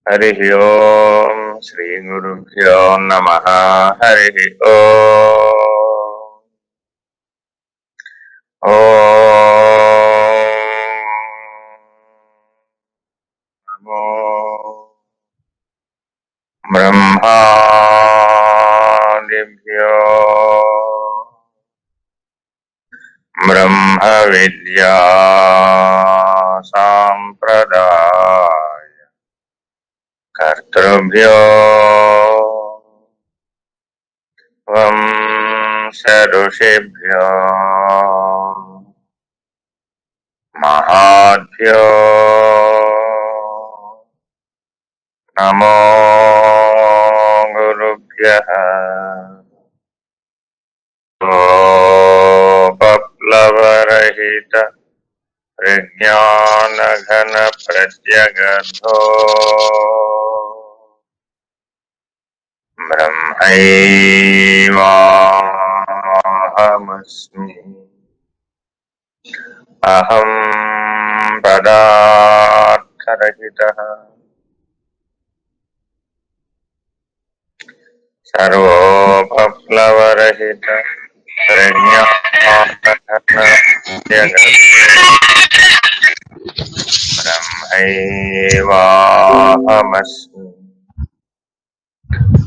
హరి ఓం శ్రీ గురుభ్యో నమః. హరి ఓం. ఓం నమో బ్రహ్మాదిభ్యో బ్రహ్మ విద్యా సాంప్రదాయ కర్తృభ్యో వంశ ఋషిభ్యో మహాభ్యో నమో గురుభ్యః. పప్లవరహిత ప్రజ్ఞానఘన ప్రత్యగర్భో బ్రహ్మైవాహమస్మి. అహం పదార్థరహితః సర్వోపప్లవరహిత ప్రజ్ఞానఘన బ్రహ్మైవాహమస్మి.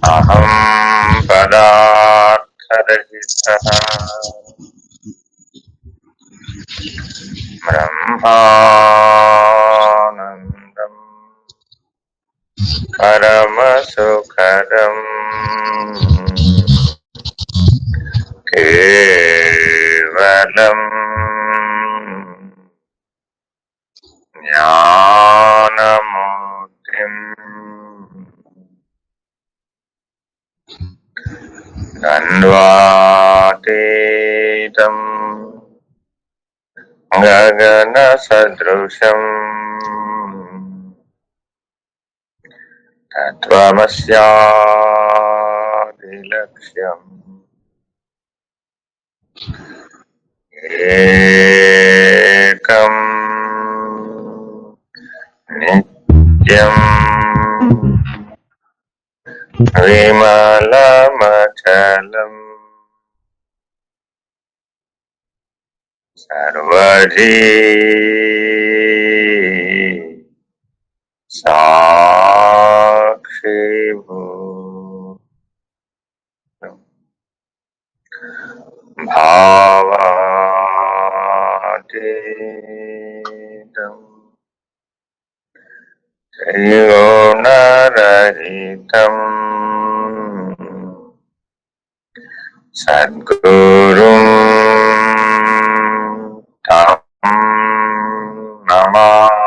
అహం పదార్థరహితః బ్రహ్మానందం పరమసుఖదం కేవలం జ్ఞానమూర్తిం ద్వంద్వాతీతం గగన సదృశం తత్వమస్యాదిలక్ష్యం ఏకం నిత్యం విమలమచలం సర్వజీ సాక్షిభూతం భావాతీతం త్రిగుణరహితం సద్గురుం తం నమామి.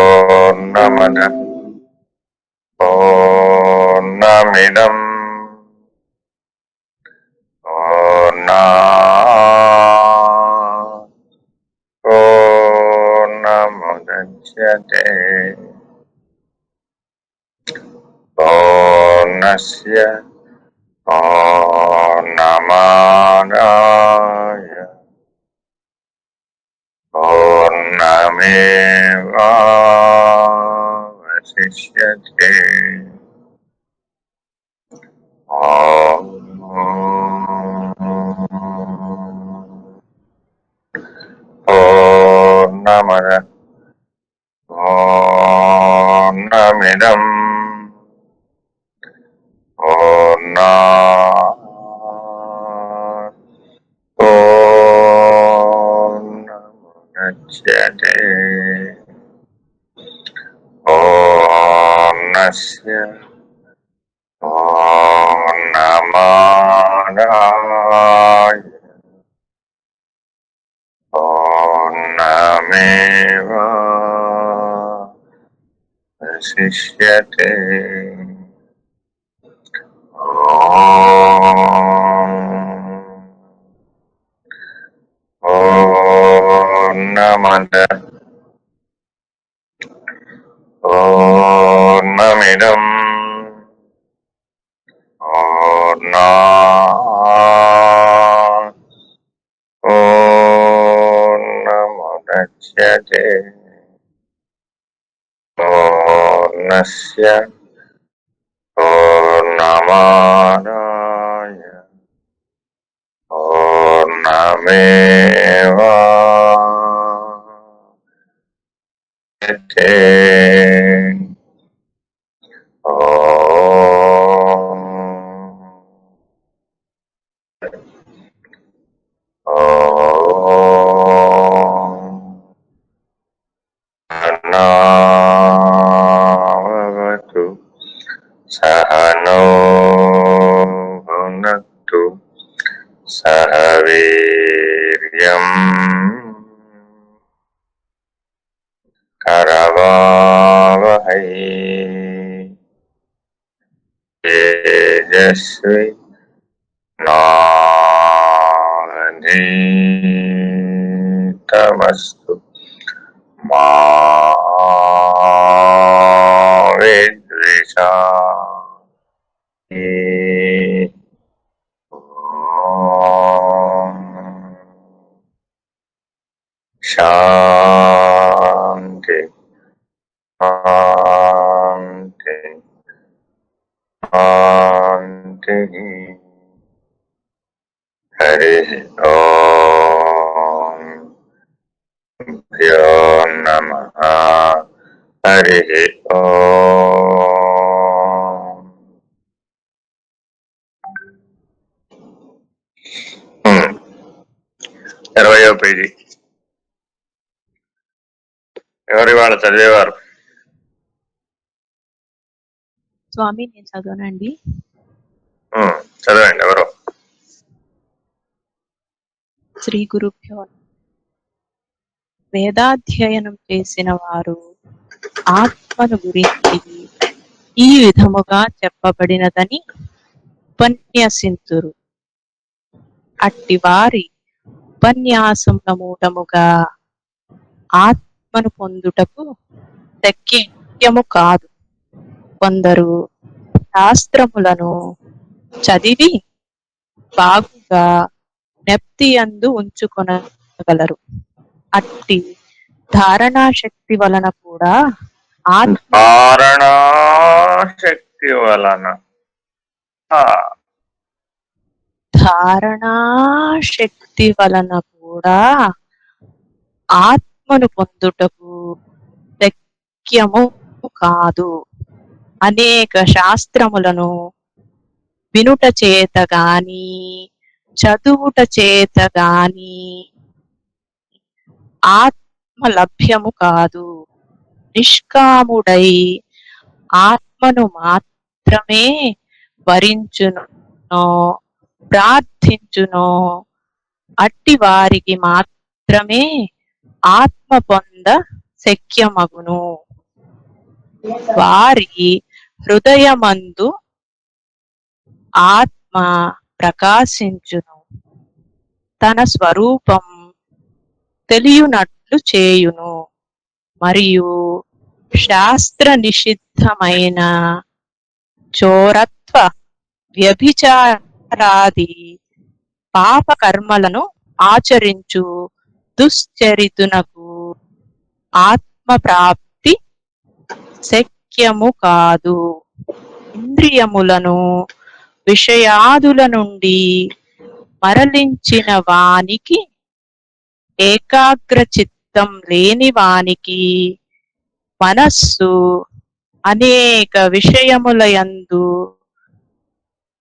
పూర్ణమదః పూర్ణమిదం పూర్ణాత్ పూర్ణముదచ్యతే పూర్ణస్య పూర్ణమాదాయ పూర్ణమేవావశిష్యతే. ఓం పూర్ణమదః పూర్ణమిదం పూర్ణాత్ పూర్ణముదచ్యతే పూర్ణస్య పూర్ణమాదాయ పూర్ణమేవావశిష్యతే. ఓం పూర్ణమదః పూర్ణమిదం పూర్ణాత్ పూర్ణస్య పూర్ణమాదాయ పూర్ణమేవావశిష్యతే. సహనావతు సహనో భునక్తు సహ వీర్యం కరవావహై తేజస్వి నావధీతమస్తు మా విద్విషామి. శాంతి శాంతి శాంతి. హరి ఓం. భ్యో నమః. హరి ఓం. 20వ పేజీ. ఎవరి వాళ్ళు చదివేవారు? స్వామి నేను చదవనండి. చదవండి. ఎవరు? శ్రీ గురుభ్యో. వేదాధ్యయనం చేసిన వారు ఆత్మను గురించి ఈ విధముగా చెప్పబడినదని ఉపన్యసింతురు. అట్టి వారి ఉపన్యాసముల మూలముగా ఆత్మను పొందుటకు శక్యము కాదు. కొందరు శాస్త్రములను చదివి బాగుగా జ్ఞప్తి యందు ఉంచుకొనగలరు. అట్టి ధారణాశక్తి వలన కూడా ధారణాశక్తి వలన ధారణాశక్తి వలన కూడా ఆత్మను పొందుటకు శక్యము కాదు. అనేక శాస్త్రములను వినుట చేత గాని చదువుట చేత గాని ఆత్మ లభ్యము కాదు. నిష్కాముడై ఆత్మను మాత్రమే వరించునో ప్రార్థించునో అట్టి వారికి మాత్రమే ఆత్మ పొంద శక్యమగును. వారి హృదయమందు ఆత్మ ప్రకాశించును. తన స్వరూపం తెలియనట్లు చేయును. మరియు శాస్త్ర నిషిద్ధమైన చోరత్వ వ్యభిచారాది పాప కర్మలను ఆచరించు దుశ్చరితునకు ఆత్మ ప్రాప్తి శక్యము కాదు. ఇంద్రియములను విషయాదుల నుండి మరలించిన వానికి, ఏకాగ్ర చిత్తం లేని వానికి, మనస్సు అనేక విషయముల యందు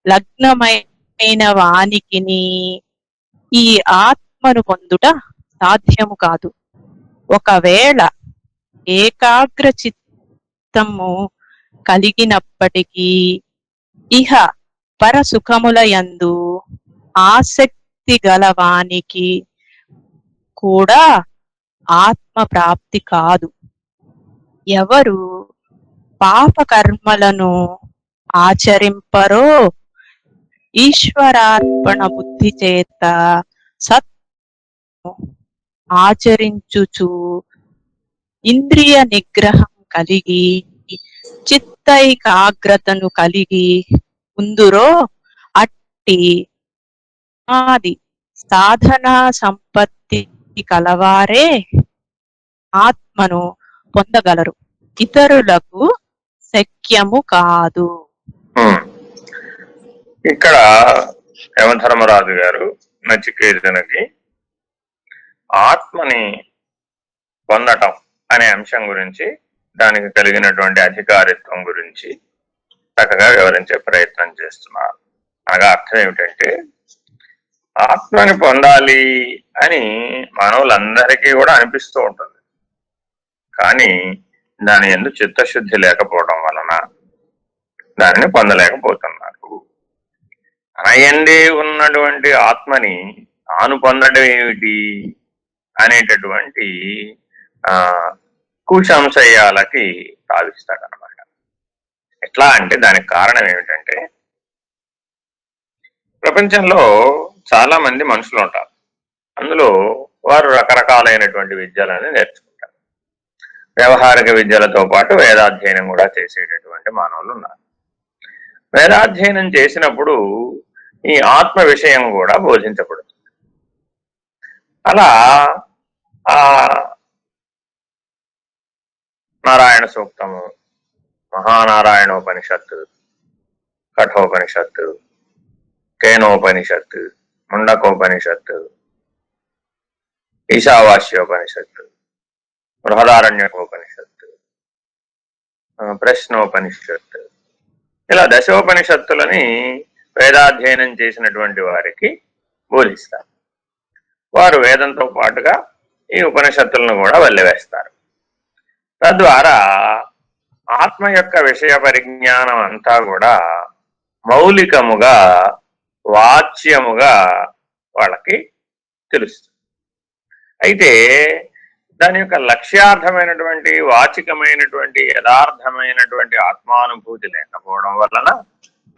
లగ్నమైన వానికిని ఈ ఆత్మను పొందుట సాధ్యము కాదు. ఒకవేళ ఏకాగ్ర చిత్తము కలిగినప్పటికీ ఇహ పరసుఖముల యందు ఆసక్తి గలవానికి కూడా ఆత్మ ప్రాప్తి కాదు. ఎవరు పాప కర్మలను ఆచరింపరో ఈశ్వరార్పణ బుద్ధి చేత సత్ ఆచరించుచు ఇంద్రియ నిగ్రహం కలిగి చిత్తైకాగ్రతను కలిగి ఉందురో అట్టి ఆది సాధన సంపత్తి కలవారే ఆత్మను పొందగలరు. ఇతరులకు శక్యము కాదు. ఉమ్. ఇక్కడ యమధర్మరాజు గారు నచికేతునికి ఆత్మని పొందటం అనే అంశం గురించి, దానికి కలిగినటువంటి అధికారిత్వం గురించి చక్కగా వివరించే ప్రయత్నం చేస్తున్నారు. అనగా అర్థం ఏమిటంటే, ఆత్మని పొందాలి అని మానవులందరికీ కూడా అనిపిస్తూ ఉంటుంది. కానీ దాని యందు చిత్తశుద్ధి లేకపోవడం వలన దానిని పొందలేకపోతున్నారు. తనయందే ఉన్నటువంటి ఆత్మని తాను పొందడం ఏమిటి అనేటటువంటి కుసంశయాలకి తావిస్తాడనమాట. ఎట్లా అంటే దానికి కారణం ఏమిటంటే, ప్రపంచంలో చాలా మంది మనుషులు ఉంటారు. అందులో వారు రకరకాలైనటువంటి విద్యలను నేర్చుకుంటారు. వ్యవహారిక విద్యలతో పాటు వేదాధ్యయనం కూడా చేసేటటువంటి మానవులు ఉన్నారు. వేదాధ్యయనం చేసినప్పుడు ఈ ఆత్మ విషయం కూడా బోధించబడుతుంది. అలా ఆ నారాయణ సూక్తము, మహానారాయణోపనిషత్తు, కఠోపనిషత్తు, కేనోపనిషత్తు, ముండకోపనిషత్తు, ఈశావాస్యోపనిషత్తు, బృహదారణ్యకోపనిషత్తు, ప్రశ్నోపనిషత్తు, ఇలా దశోపనిషత్తులని వేదాధ్యయనం చేసినటువంటి వారికి బోధిస్తారు. వారు వేదంతో పాటుగా ఈ ఉపనిషత్తులను కూడా వల్లివేస్తారు. తద్వారా ఆత్మ యొక్క విషయ పరిజ్ఞానం అంతా కూడా మౌలికముగా, వాచ్యముగా వాళ్ళకి తెలుస్తుంది. అయితే దాని యొక్క లక్ష్యార్థమైనటువంటి, వాచికమైనటువంటి, యథార్థమైనటువంటి ఆత్మానుభూతి లేకపోవడం వలన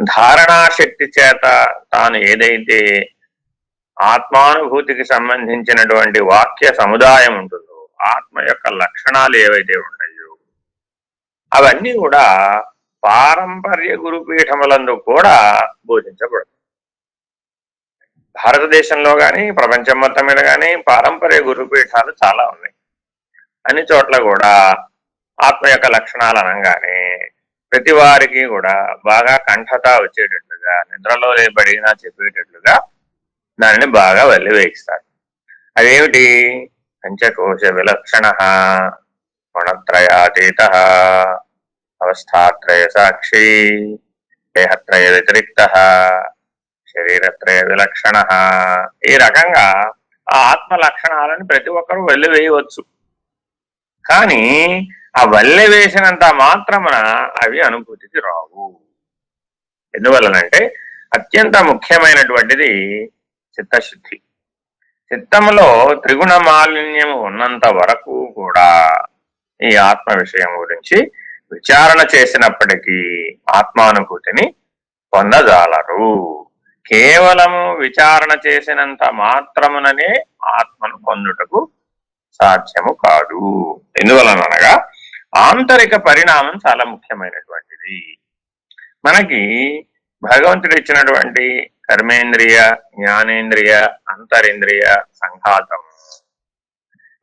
ధారణాశక్తి చేత తాను ఏదైతే ఆత్మానుభూతికి సంబంధించినటువంటి వాక్య సముదాయం ఉంటుందో, ఆత్మ యొక్క లక్షణాలు ఏవైతే ఉంటాయో అవన్నీ కూడా పారంపర్య గురుపీఠములందు కూడా బోధించబడుతుంది. భారతదేశంలో కానీ ప్రపంచం మొత్తం మీద కానీ పారంపర్య గురుపీఠాలు చాలా ఉన్నాయి. అన్ని చోట్ల కూడా ఆత్మ యొక్క లక్షణాలు అనగానే ప్రతి వారికి కూడా బాగా కంఠత వచ్చేటట్లుగా, నిద్రలో లేబడినా చెప్పేటట్లుగా దానిని బాగా వల్లివేయిస్తారు. అదేమిటి? పంచకోశ విలక్షణ, గుణత్రయాతీత, అవస్థాత్రయ సాక్షి, దేహత్రయ వ్యతిరిక్త, శరీరత్రయ విలక్షణ. ఈ రకంగా ఆ ఆత్మ లక్షణాలను ప్రతి ఒక్కరూ వల్లివేయవచ్చు. కానీ ఆ వల్లె వేసినంత మాత్రమున అవి అనుభూతికి రావు. ఎందువలనంటే అత్యంత ముఖ్యమైనటువంటిది చిత్తశుద్ధి. చిత్తములో త్రిగుణ మాలిన్యము ఉన్నంత వరకు కూడా ఈ ఆత్మ విషయం గురించి విచారణ చేసినప్పటికీ ఆత్మానుభూతిని పొందజాలరు. కేవలము విచారణ చేసినంత మాత్రముననే ఆత్మను పొందుటకు సాధ్యము కాదు. ఎందువలనగా ఆంతరిక పరిణామం చాలా ముఖ్యమైనటువంటిది. మనకి భగవంతుడు ఇచ్చినటువంటి కర్మేంద్రియ, జ్ఞానేంద్రియ, అంతరింద్రియ సంఘాతం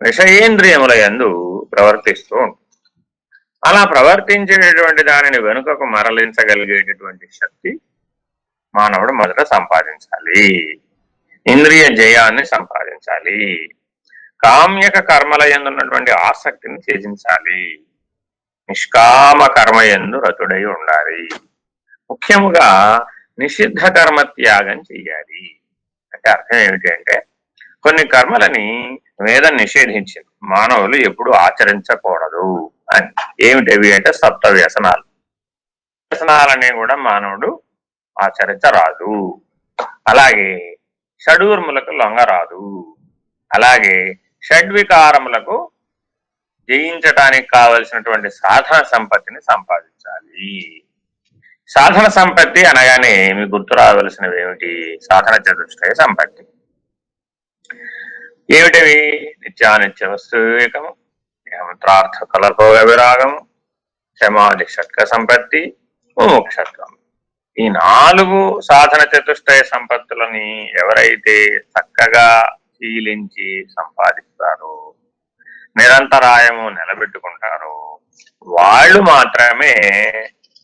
విషయేంద్రియముల యందు ప్రవర్తిస్తూ ఉంటుంది. అలా ప్రవర్తించేటటువంటి దానిని వెనుకకు మరలించగలిగేటటువంటి శక్తి మానవుడు మొదట సంపాదించాలి. ఇంద్రియ జయాన్ని సంపాదించాలి. కామ్యక కర్మల యందు ఉన్నటువంటి ఆసక్తిని త్యజించాలి. నిష్కామ కర్మ యందు రతుడై ఉండాలి. ముఖ్యముగా నిషిద్ధ కర్మ త్యాగం చెయ్యాలి. అంటే అర్థం ఏమిటి అంటే, కొన్ని కర్మలని వేదం నిషేధించింది, మానవులు ఎప్పుడు ఆచరించకూడదు అని. ఏమిటవి అంటే సప్త వ్యసనాలు. వ్యసనాలనే కూడా మానవుడు ఆచరించరాదు. అలాగే షడూర్ములకు లొంగరాదు. అలాగే షడ్వికారములకు జయించటానికి కావలసినటువంటి సాధన సంపత్తిని సంపాదించాలి. సాధన సంపత్తి అనగానే మీకు గుర్తు రావలసినవి ఏమిటి? సాధన చతుష్టయ సంపత్తి. ఏమిటవి? నిత్యానిత్య వస్తు వివేకము, మంత్రార్థ కలభోగ విరాగము, సమాధి షట్క సంపత్తి, ముముక్షత్వం. ఈ 4 సాధన చతుష్టయ సంపత్తులని ఎవరైతే చక్కగా శీలించి సంపాదిస్తారో, నిరంతరాయము నిలబెట్టుకుంటారో, వాళ్ళు మాత్రమే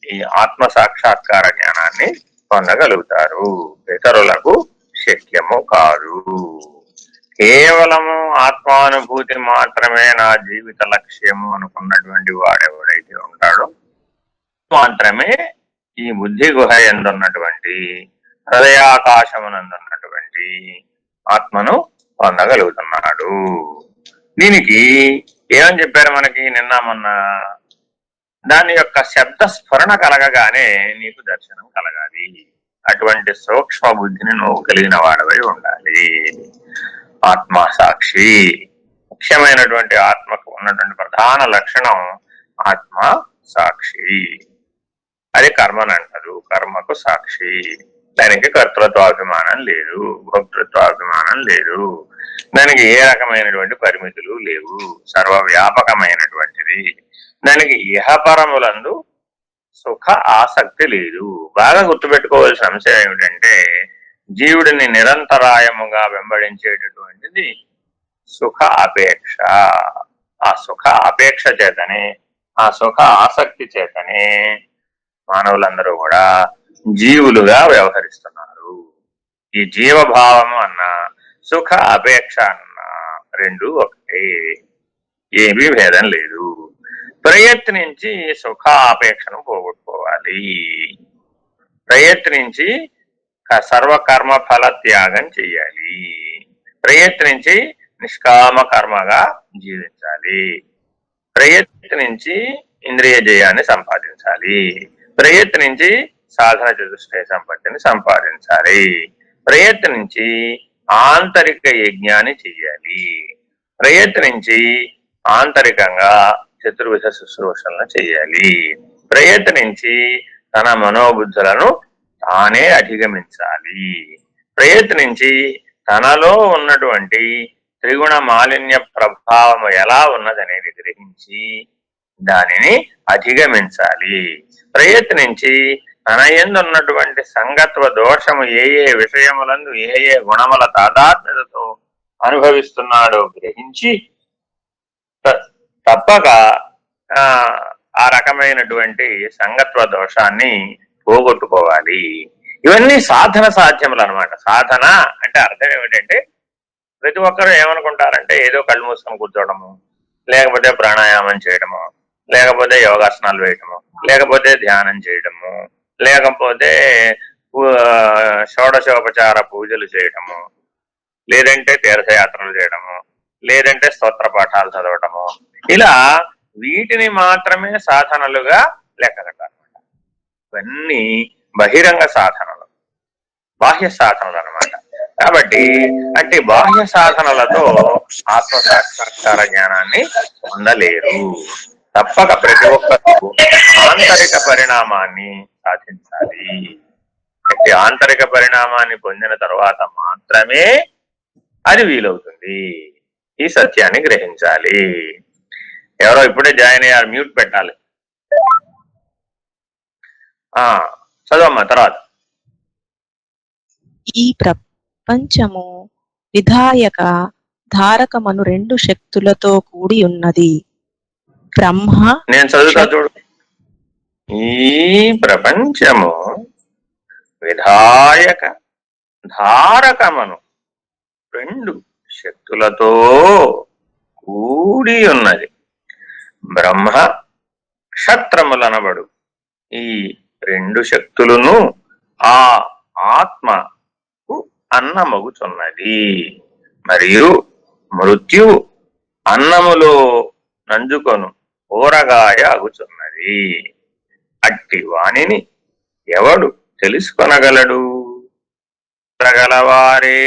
ఈ ఆత్మ సాక్షాత్కార జ్ఞానాన్ని పొందగలుగుతారు. ఇతరులకు శక్యము కాదు. కేవలము ఆత్మానుభూతి మాత్రమే నా జీవిత లక్ష్యము అనుకున్నటువంటి వాడెవడైతే ఉంటాడో మాత్రమే ఈ బుద్ధి గుహ ఎందున్నటువంటి హృదయాకాశమునందున్నటువంటి ఆత్మను పొందగలుగుతున్నాడు. దీనికి ఏమని చెప్పారు మనకి నిన్న మొన్న? దాని యొక్క శబ్ద స్ఫురణ కలగగానే నీకు దర్శనం కలగాలి. అటువంటి సూక్ష్మ బుద్ధిని నువ్వు కలిగిన వాడవై ఉండాలి. ఆత్మ సాక్షి, ముఖ్యమైనటువంటి ఆత్మకు ఉన్నటువంటి ప్రధాన లక్షణం ఆత్మ సాక్షి. అది కర్మనంటారు, కర్మకు సాక్షి. దానికి కర్తృత్వాభిమానం లేదు, భోక్తృత్వాభిమానం లేదు, దానికి ఏ రకమైనటువంటి పరిమితులు లేవు, సర్వవ్యాపకమైనటువంటిది. దానికి ఇహపరములందు సుఖ ఆసక్తి లేదు. బాగా గుర్తుపెట్టుకోవాల్సిన అంశం ఏమిటంటే, జీవుడిని నిరంతరాయముగా వెంబడించేటటువంటిది సుఖ అపేక్ష. ఆ సుఖ అపేక్ష చేతనే, ఆ సుఖ ఆసక్తి చేతనే మానవులందరూ కూడా జీవులుగా వ్యవహరిస్తున్నారు. ఈ జీవభావము అన్న సుఖ అపేక్ష అన్న రెండు ఒకటే, ఏమీ భేదం లేదు. ప్రయత్నించి సుఖ అపేక్షను పోగొట్టుకోవాలి. ప్రయత్నించి సర్వకర్మ ఫల త్యాగం చెయ్యాలి. ప్రయత్నించి నిష్కామ కర్మగా జీవించాలి. ప్రయత్నించి ఇంద్రియ జయాన్ని సంపాదించాలి. ప్రయత్నించి సాధన చతుష్టయ సంపత్తిని సంపాదించాలి. ప్రయత్నించి ఆంతరిక యజ్ఞాన్ని చెయ్యాలి. ప్రయత్నించి ఆంతరికంగా చతుర్విధ శుశ్రూషలను చెయ్యాలి. ప్రయత్నించి తన మనోబుద్ధులను తానే అధిగమించాలి. ప్రయత్నించి తనలో ఉన్నటువంటి త్రిగుణ మాలిన్య ప్రభావం ఎలా ఉన్నదనేది గ్రహించి దానిని అధిగమించాలి. ప్రయత్నించి తన యందు ఉన్నటువంటి సంగత్వ దోషము ఏ ఏ విషయములందు ఏ ఏ గుణముల తాదాత్మ్యతతో అనుభవిస్తున్నాడో గ్రహించి తప్పక ఆ రకమైనటువంటి సంగత్వ దోషాన్ని పోగొట్టుకోవాలి. ఇవన్నీ సాధన సాధ్యములు అనమాట. సాధన అంటే అర్థం ఏమిటంటే, ప్రతి ఒక్కరూ ఏమనుకుంటారంటే ఏదో కళ్ళు మూసుకొని కూర్చోవడము, లేకపోతే ప్రాణాయామం చేయడము, లేకపోతే యోగాసనాలు వేయటము, లేకపోతే ధ్యానం చేయడము, లేకపోతే షోడశోపచార పూజలు చేయటము, లేదంటే తీర్థయాత్రలు చేయడము, లేదంటే స్తోత్ర పాఠాలు చదవటము, ఇలా వీటిని మాత్రమే సాధనలుగా లెక్కగట్టాలన్నమాట. ఇవన్నీ బహిరంగ సాధనలు, బాహ్య సాధనలు అన్నమాట. కాబట్టి అంటే బాహ్య సాధనలతో ఆత్మ సాక్షాత్కార జ్ఞానాన్ని పొందలేరు. తప్పక ప్రతి ఒక్కరు ఆంతరిక పరిణామాన్ని సాధించాలి. అంటే ఆంతరిక పరిణామాన్ని పొందిన తర్వాత మాత్రమే అది వీలవుతుంది. ఈ సత్యాన్ని గ్రహించాలి. ఎవరో ఇప్పుడే జాయిన్ అయ్యారు, మ్యూట్ పెట్టాలి. చదవమ్మా తర్వాత. ఈ ప్రపంచము విధాయక ధారకమను రెండు శక్తులతో కూడి ఉన్నది. బ్రహ్మ, నేను చదువుతా చూడు. ఈ ప్రపంచము విధాయక ధారకమను రెండు శక్తులతో కూడి ఉన్నది. బ్రహ్మ క్షత్రములనబడు ఈ రెండు శక్తులను ఆ ఆత్మకు అన్నమగుచున్నది. మరియు మృత్యువు అన్నములో నంజుకొను ఊరగాయ అగుచున్నది. అట్టి వానిని ఎవడు తెలుసుకొనగలడు? గలవారే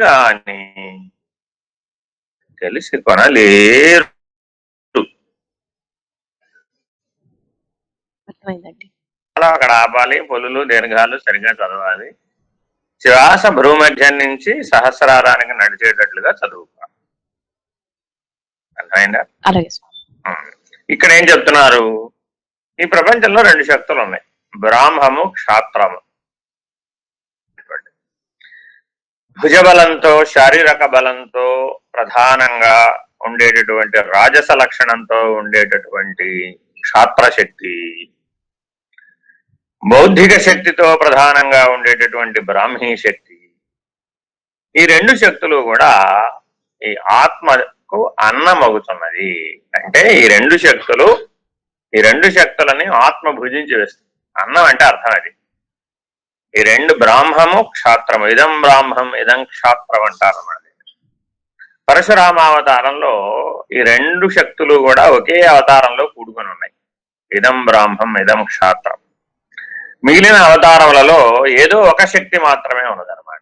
గాని తెలుసుకొనలేరు. అర్థమైందండి. అలా అక్కడ ఆపాలి. పొలులు దీర్ఘాలు సరిగ్గా చదవాలి. శ్వాస భ్రూమధ్యం నుంచి సహస్రారానికి నడిచేటట్లుగా చదువుకోవాలి. అర్థమైందా? అలాగే. ఇక్కడ ఏం చెప్తున్నారు? ఈ ప్రపంచంలో రెండు శక్తులు ఉన్నాయి, బ్రాహ్మము, క్షాత్రము. భుజబలంతో, శారీరక బలంతో ప్రధానంగా ఉండేటటువంటి రాజస లక్షణంతో ఉండేటటువంటి క్షాత్రశక్తి, బౌద్ధిక శక్తితో ప్రధానంగా ఉండేటటువంటి బ్రాహ్మీ శక్తి. ఈ రెండు శక్తులు కూడా ఈ ఆత్మకు అన్నమవుతున్నది. అంటే ఈ రెండు శక్తులని ఆత్మ భుజించి వేస్తుంది. అన్నం అంటే అర్థం అది. ఈ రెండు బ్రాహ్మము క్షాత్రము, ఇదం బ్రాహ్మం ఇదం క్షాత్రం అంటారు అన్నమాట. పరశురామావతారంలో ఈ రెండు శక్తులు కూడా ఒకే అవతారంలో కూడుకొని ఉన్నాయి. ఇదం బ్రాహ్మం ఇదం క్షాత్రం. మిగిలిన అవతారములలో ఏదో ఒక శక్తి మాత్రమే ఉన్నదన్నమాట.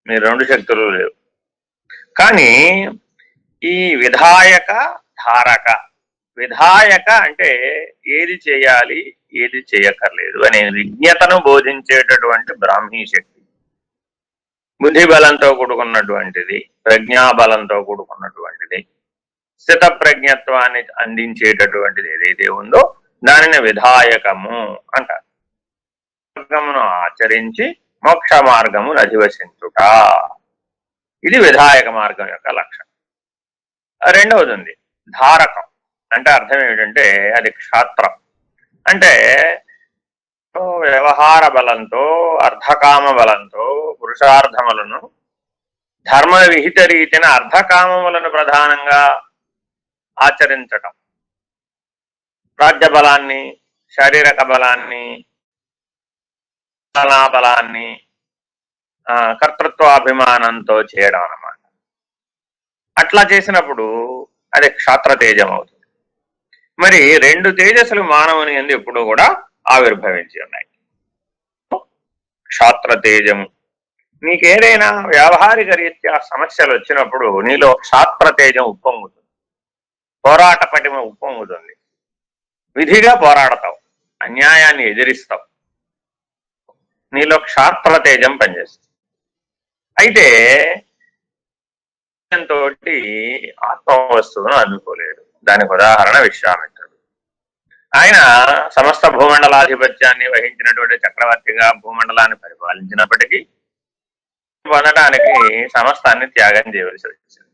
మీ రెండు శక్తులు లేవు. కానీ ఈ విధాయక ధారక, విధాయక అంటే ఏది చేయాలి ఏది చేయక్కర్లేదు అనే విజ్ఞతను బోధించేటటువంటి బ్రాహ్మీ శక్తి, బుద్ధి బలంతో కూడుకున్నటువంటిది, ప్రజ్ఞాబలంతో కూడుకున్నటువంటిది, స్థిత ప్రజ్ఞత్వాన్ని అందించేటటువంటిది ఏదైతే ఉందో దానిని విధాయకము అంటారు. మార్గమును ఆచరించి మోక్ష మార్గమును అధివసించుట, ఇది విధాయక మార్గం యొక్క లక్షణం. రెండవది ఉంది ధారకం. అంటే అర్థం ఏమిటంటే అది క్షాత్రం. అంటే వ్యవహార బలంతో, అర్ధకామ బలంతో పురుషార్థములను ధర్మ విహిత రీతిన అర్ధకామములను ప్రధానంగా ఆచరించటం, రాజ్య బలాన్ని, శారీరక బలాన్ని, బలాన్ని కర్తృత్వాభిమానంతో చేయడం అన్నమాట. అట్లా చేసినప్పుడు అది క్షాత్ర తేజం అవుతుంది. మరి రెండు తేజస్సులు మానవుని యందు ఎప్పుడూ కూడా ఆవిర్భవించి ఉన్నాయి. క్షాత్ర తేజము. నీకేదైనా వ్యావహారిక రీత్యా సమస్యలు వచ్చినప్పుడు నీలో క్షాత్ర తేజం ఉప్పొంగుతుంది, పోరాట పటిమ ఉప్పొంగుతుంది. విధిగా పోరాడతావు, అన్యాయాన్ని ఎదిరిస్తావు, నీలో క్షాత్ర తేజం పనిచేస్తుంది. అయితే తోటి ఆత్మ వస్తువును అందుకోలేడు. దానికి ఉదాహరణ విశ్వామిత్రుడు. ఆయన సమస్త భూమండలాధిపత్యాన్ని వహించినటువంటి చక్రవర్తిగా భూమండలాన్ని పరిపాలించినప్పటికీ పొందడానికి సమస్తాన్ని త్యాగం చేయవలసి వచ్చింది.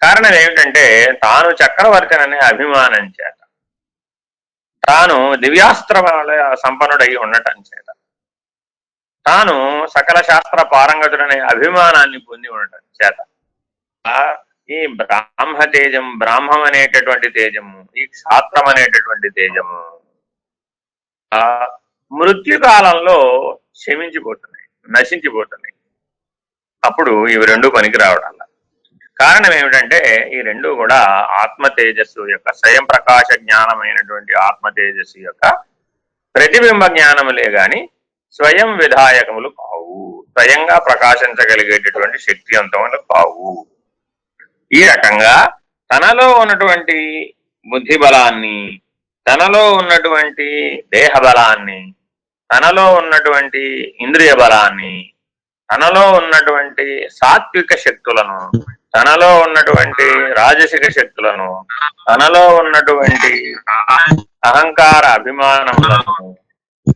కారణం ఏమిటంటే తాను చక్రవర్తిననే అభిమానం చేత, తాను దివ్యాస్త్ర సంపన్నుడై ఉండటం చేత, తాను సకల శాస్త్ర పారంగతుడనే అభిమానాన్ని పొంది ఉండటం చేత ఈ బ్రాహ్మ తేజం, బ్రాహ్మం అనేటటువంటి తేజము, ఈ క్షాత్రం అనేటటువంటి తేజము మృత్యుకాలంలో క్షమించిపోతున్నాయి, నశించిపోతున్నాయి. అప్పుడు ఇవి రెండు పనికి రావడం. కారణం ఏమిటంటే ఈ రెండు కూడా ఆత్మ తేజస్సు యొక్క స్వయం ప్రకాశ జ్ఞానమైనటువంటి ఆత్మ తేజస్సు యొక్క ప్రతిబింబ జ్ఞానములే గాని స్వయం విధాయకములు కావు, స్వయంగా ప్రకాశించగలిగేటటువంటి శక్తివంతములు కావు. ఈ రకంగా తనలో ఉన్నటువంటి బుద్ధి బలాన్ని, తనలో ఉన్నటువంటి దేహ బలాన్ని, తనలో ఉన్నటువంటి ఇంద్రియ బలాన్ని, తనలో ఉన్నటువంటి సాత్విక శక్తులను, తనలో ఉన్నటువంటి రాజసిక శక్తులను, తనలో ఉన్నటువంటి అహంకార అభిమానములను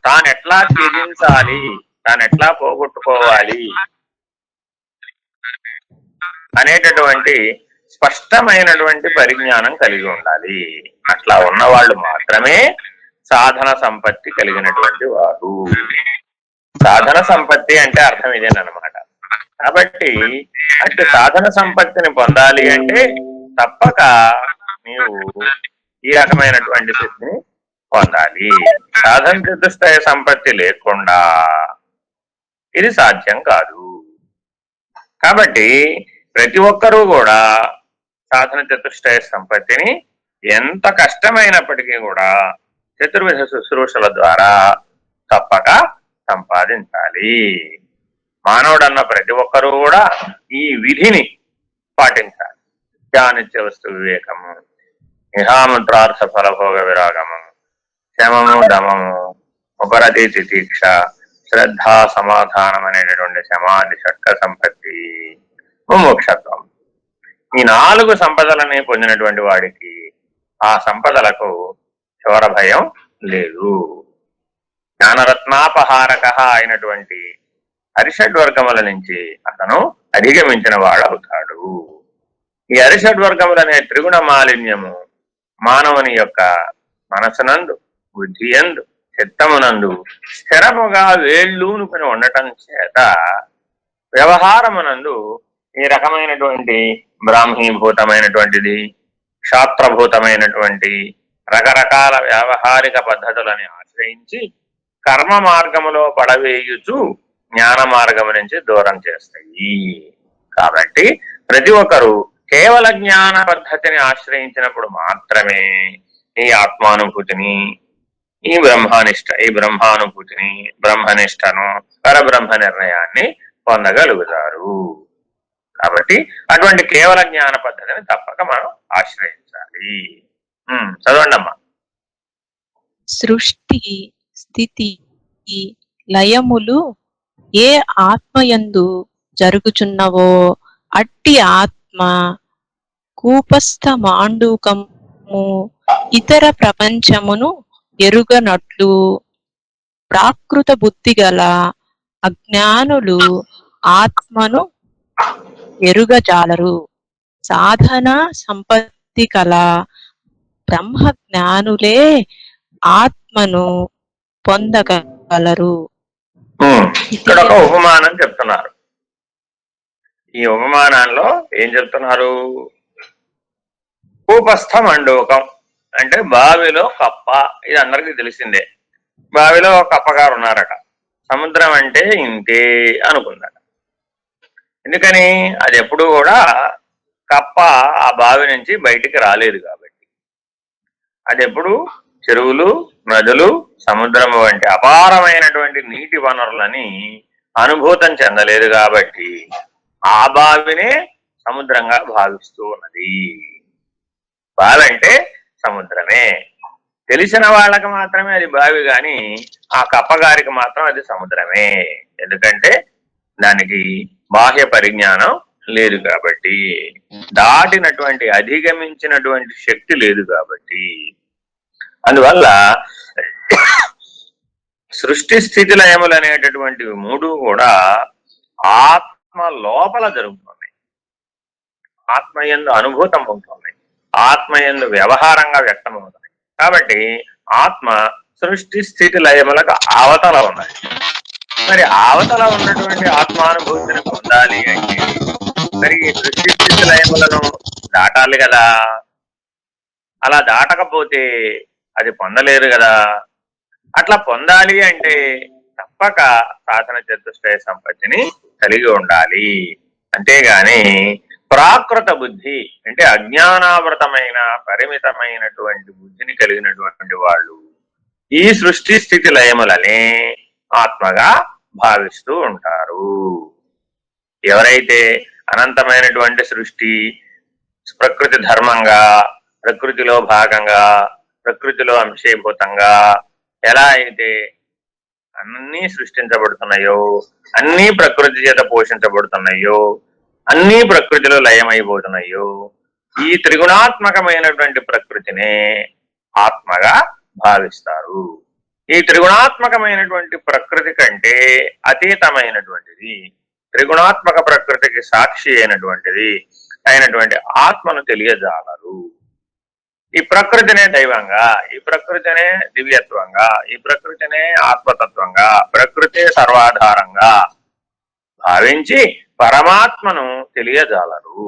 తానెట్లా త్యజించాలి, తానెట్లా పోగొట్టుకోవాలి అనేటటువంటి స్పష్టమైనటువంటి పరిజ్ఞానం కలిగి ఉండాలి. అట్లా ఉన్నవాళ్ళు మాత్రమే సాధన సంపత్తి కలిగినటువంటి వారు. సాధన సంపత్తి అంటే అర్థం ఇదేనమాట. కాబట్టి అంటే సాధన సంపత్తిని పొందాలి అంటే తప్పక నీవు ఈ రకమైనటువంటి స్థితిని పొందాలి. సాధన చతుష్టయ సంపత్తి లేకుండా ఇది సాధ్యం కాదు. కాబట్టి ప్రతి ఒక్కరూ కూడా సాధన చతుష్టయ సంపత్తిని ఎంత కష్టమైనప్పటికీ కూడా చతుర్విధ శుశ్రూషల ద్వారా తప్పక సంపాదించాలి. మానవుడన్న ప్రతి ఒక్కరూ కూడా ఈ విధిని పాటించాలి. ధ్యానిత్య వస్తు వివేకము, నిహామంత్రార్థ ఫలభోగ విరాగము, శమము దమము, ఉపరతి తితీక్ష, శ్రద్ధ సమాధానం అనేటటువంటి సమాధి షట్క సంపత్తి, ముముక్షత్వం. ఈ 4 సంపదలని పొందినటువంటి వాడికి ఆ సంపదలకు చోర భయం లేదు. జ్ఞానరత్నాపహారక అయినటువంటి అరిషడ్వర్గముల నుంచి అతను అధిగమించిన వాడవుతాడు. ఈ అరిషడ్వర్గములనే త్రిగుణ మాలిన్యము మానవుని యొక్క మనసునందు, బుద్ధియందు, చిత్తమునందు స్థిరముగా వేళ్ళూనుకుని ఉండటం చేత వ్యవహారమునందు ఈ రకమైనటువంటి బ్రాహ్మీభూతమైనటువంటిది, శాస్త్రభూతమైనటువంటి రకరకాల వ్యావహారిక పద్ధతులని ఆశ్రయించి కర్మ మార్గములో పడవేయుచు జ్ఞాన మార్గము నుంచి దూరం చేస్తాయి. కాబట్టి ప్రతి ఒక్కరూ కేవల జ్ఞాన పద్ధతిని ఆశ్రయించినప్పుడు మాత్రమే ఈ ఆత్మానుభూతిని, ఈ బ్రహ్మానుభూతిని, బ్రహ్మనిష్టను, పరబ్రహ్మ నిర్ణయాన్ని పొందగలుగుతారు. కాబట్టి అటువంటి కేవల జ్ఞాన పద్ధతిని తప్పక మనం ఆశ్రయించాలి. చదవండి అమ్మా. సృష్టి స్థితి లయములు ఏ ఆత్మయందు జరుగుచున్నవో అట్టి ఆత్మ కూపస్థ మాండూకము ఇతర ప్రపంచమును ఎరుగనట్లు ప్రాకృత బుద్ధి గల అజ్ఞానులు ఆత్మను ఎరుగజాలరు. సాధన సంపత్తి కల బ్రహ్మ జ్ఞానులే ఆత్మను పొందగలరు. ఇక్కడ ఒక ఉపమానం చెప్తున్నారు. ఈ ఉపమానంలో ఏం చెప్తున్నారు? కూపస్థ మండూకం అంటే బావిలో కప్ప. ఇది అందరికీ తెలిసిందే. బావిలో కప్పగారు ఉన్నారట. సముద్రం అంటే ఇంతే అనుకుందట. ఎందుకని? అది ఎప్పుడు కూడా కప్ప ఆ బావి నుంచి బయటికి రాలేదు కాబట్టి. అది ఎప్పుడు చెరువులు, నదులు, సముద్రము వంటి అపారమైనటువంటి నీటి వనరులని అనుభూతం చెందలేదు కాబట్టి ఆ బావినే సముద్రంగా భావిస్తూ ఉన్నది. బావి అంటే సముద్రమే. తెలిసిన వాళ్ళకి మాత్రమే అది బావి, గాని ఆ కప్పగారికి మాత్రం అది సముద్రమే. ఎందుకంటే దానికి బాహ్య పరిజ్ఞానం లేదు కాబట్టి, దాటినటువంటి అధిగమించినటువంటి శక్తి లేదు కాబట్టి. అందువల్ల సృష్టి స్థితి లయములు అనేటటువంటివి మూడు కూడా ఆత్మ లోపల జరుగుతున్నాయి. ఆత్మయందు అనుభూతం అవుతుంది, ఆత్మయందు వ్యవహారంగా వ్యక్తమవుతాయి. కాబట్టి ఆత్మ సృష్టి స్థితి లయములకు అవతల ఉన్నాయి. మరి అవతల ఉన్నటువంటి ఆత్మానుభూతిని పొందాలి అంటే మరి సృష్టి స్థితి లయములను దాటాలి కదా. అలా దాటకపోతే అది పొందలేరు కదా. అట్లా పొందాలి అంటే తప్పక సాధన చతుష్టయ సంపత్తిని కలిగి ఉండాలి. అంతేగాని ప్రాకృత బుద్ధి అంటే అజ్ఞానావృతమైన పరిమితమైనటువంటి బుద్ధిని కలిగినటువంటి వాళ్ళు ఈ సృష్టి స్థితి లయములనే ఆత్మగా భావిస్తూ ఉంటారు. ఎవరైతే అనంతమైనటువంటి సృష్టి, ప్రకృతి ధర్మంగా, ప్రకృతిలో భాగంగా, ప్రకృతిలో అంశీభూతంగా ఎలా అయితే అన్నీ సృష్టించబడుతున్నాయో, అన్నీ ప్రకృతి చేత పోషించబడుతున్నాయో, అన్నీ ప్రకృతిలో లయమైపోతున్నాయో, ఈ త్రిగుణాత్మకమైనటువంటి ప్రకృతినే ఆత్మగా భావిస్తారు. ఈ త్రిగుణాత్మకమైనటువంటి ప్రకృతి కంటే అతీతమైనటువంటిది, త్రిగుణాత్మక ప్రకృతికి సాక్షి అయినటువంటి ఆత్మను తెలియజాలరు. ఈ ప్రకృతినే దైవంగా, ఈ ప్రకృతినే దివ్యత్వంగా, ఈ ప్రకృతినే ఆత్మతత్వంగా, ప్రకృతే సర్వాధారంగా భావించి పరమాత్మను తెలియజాలరు.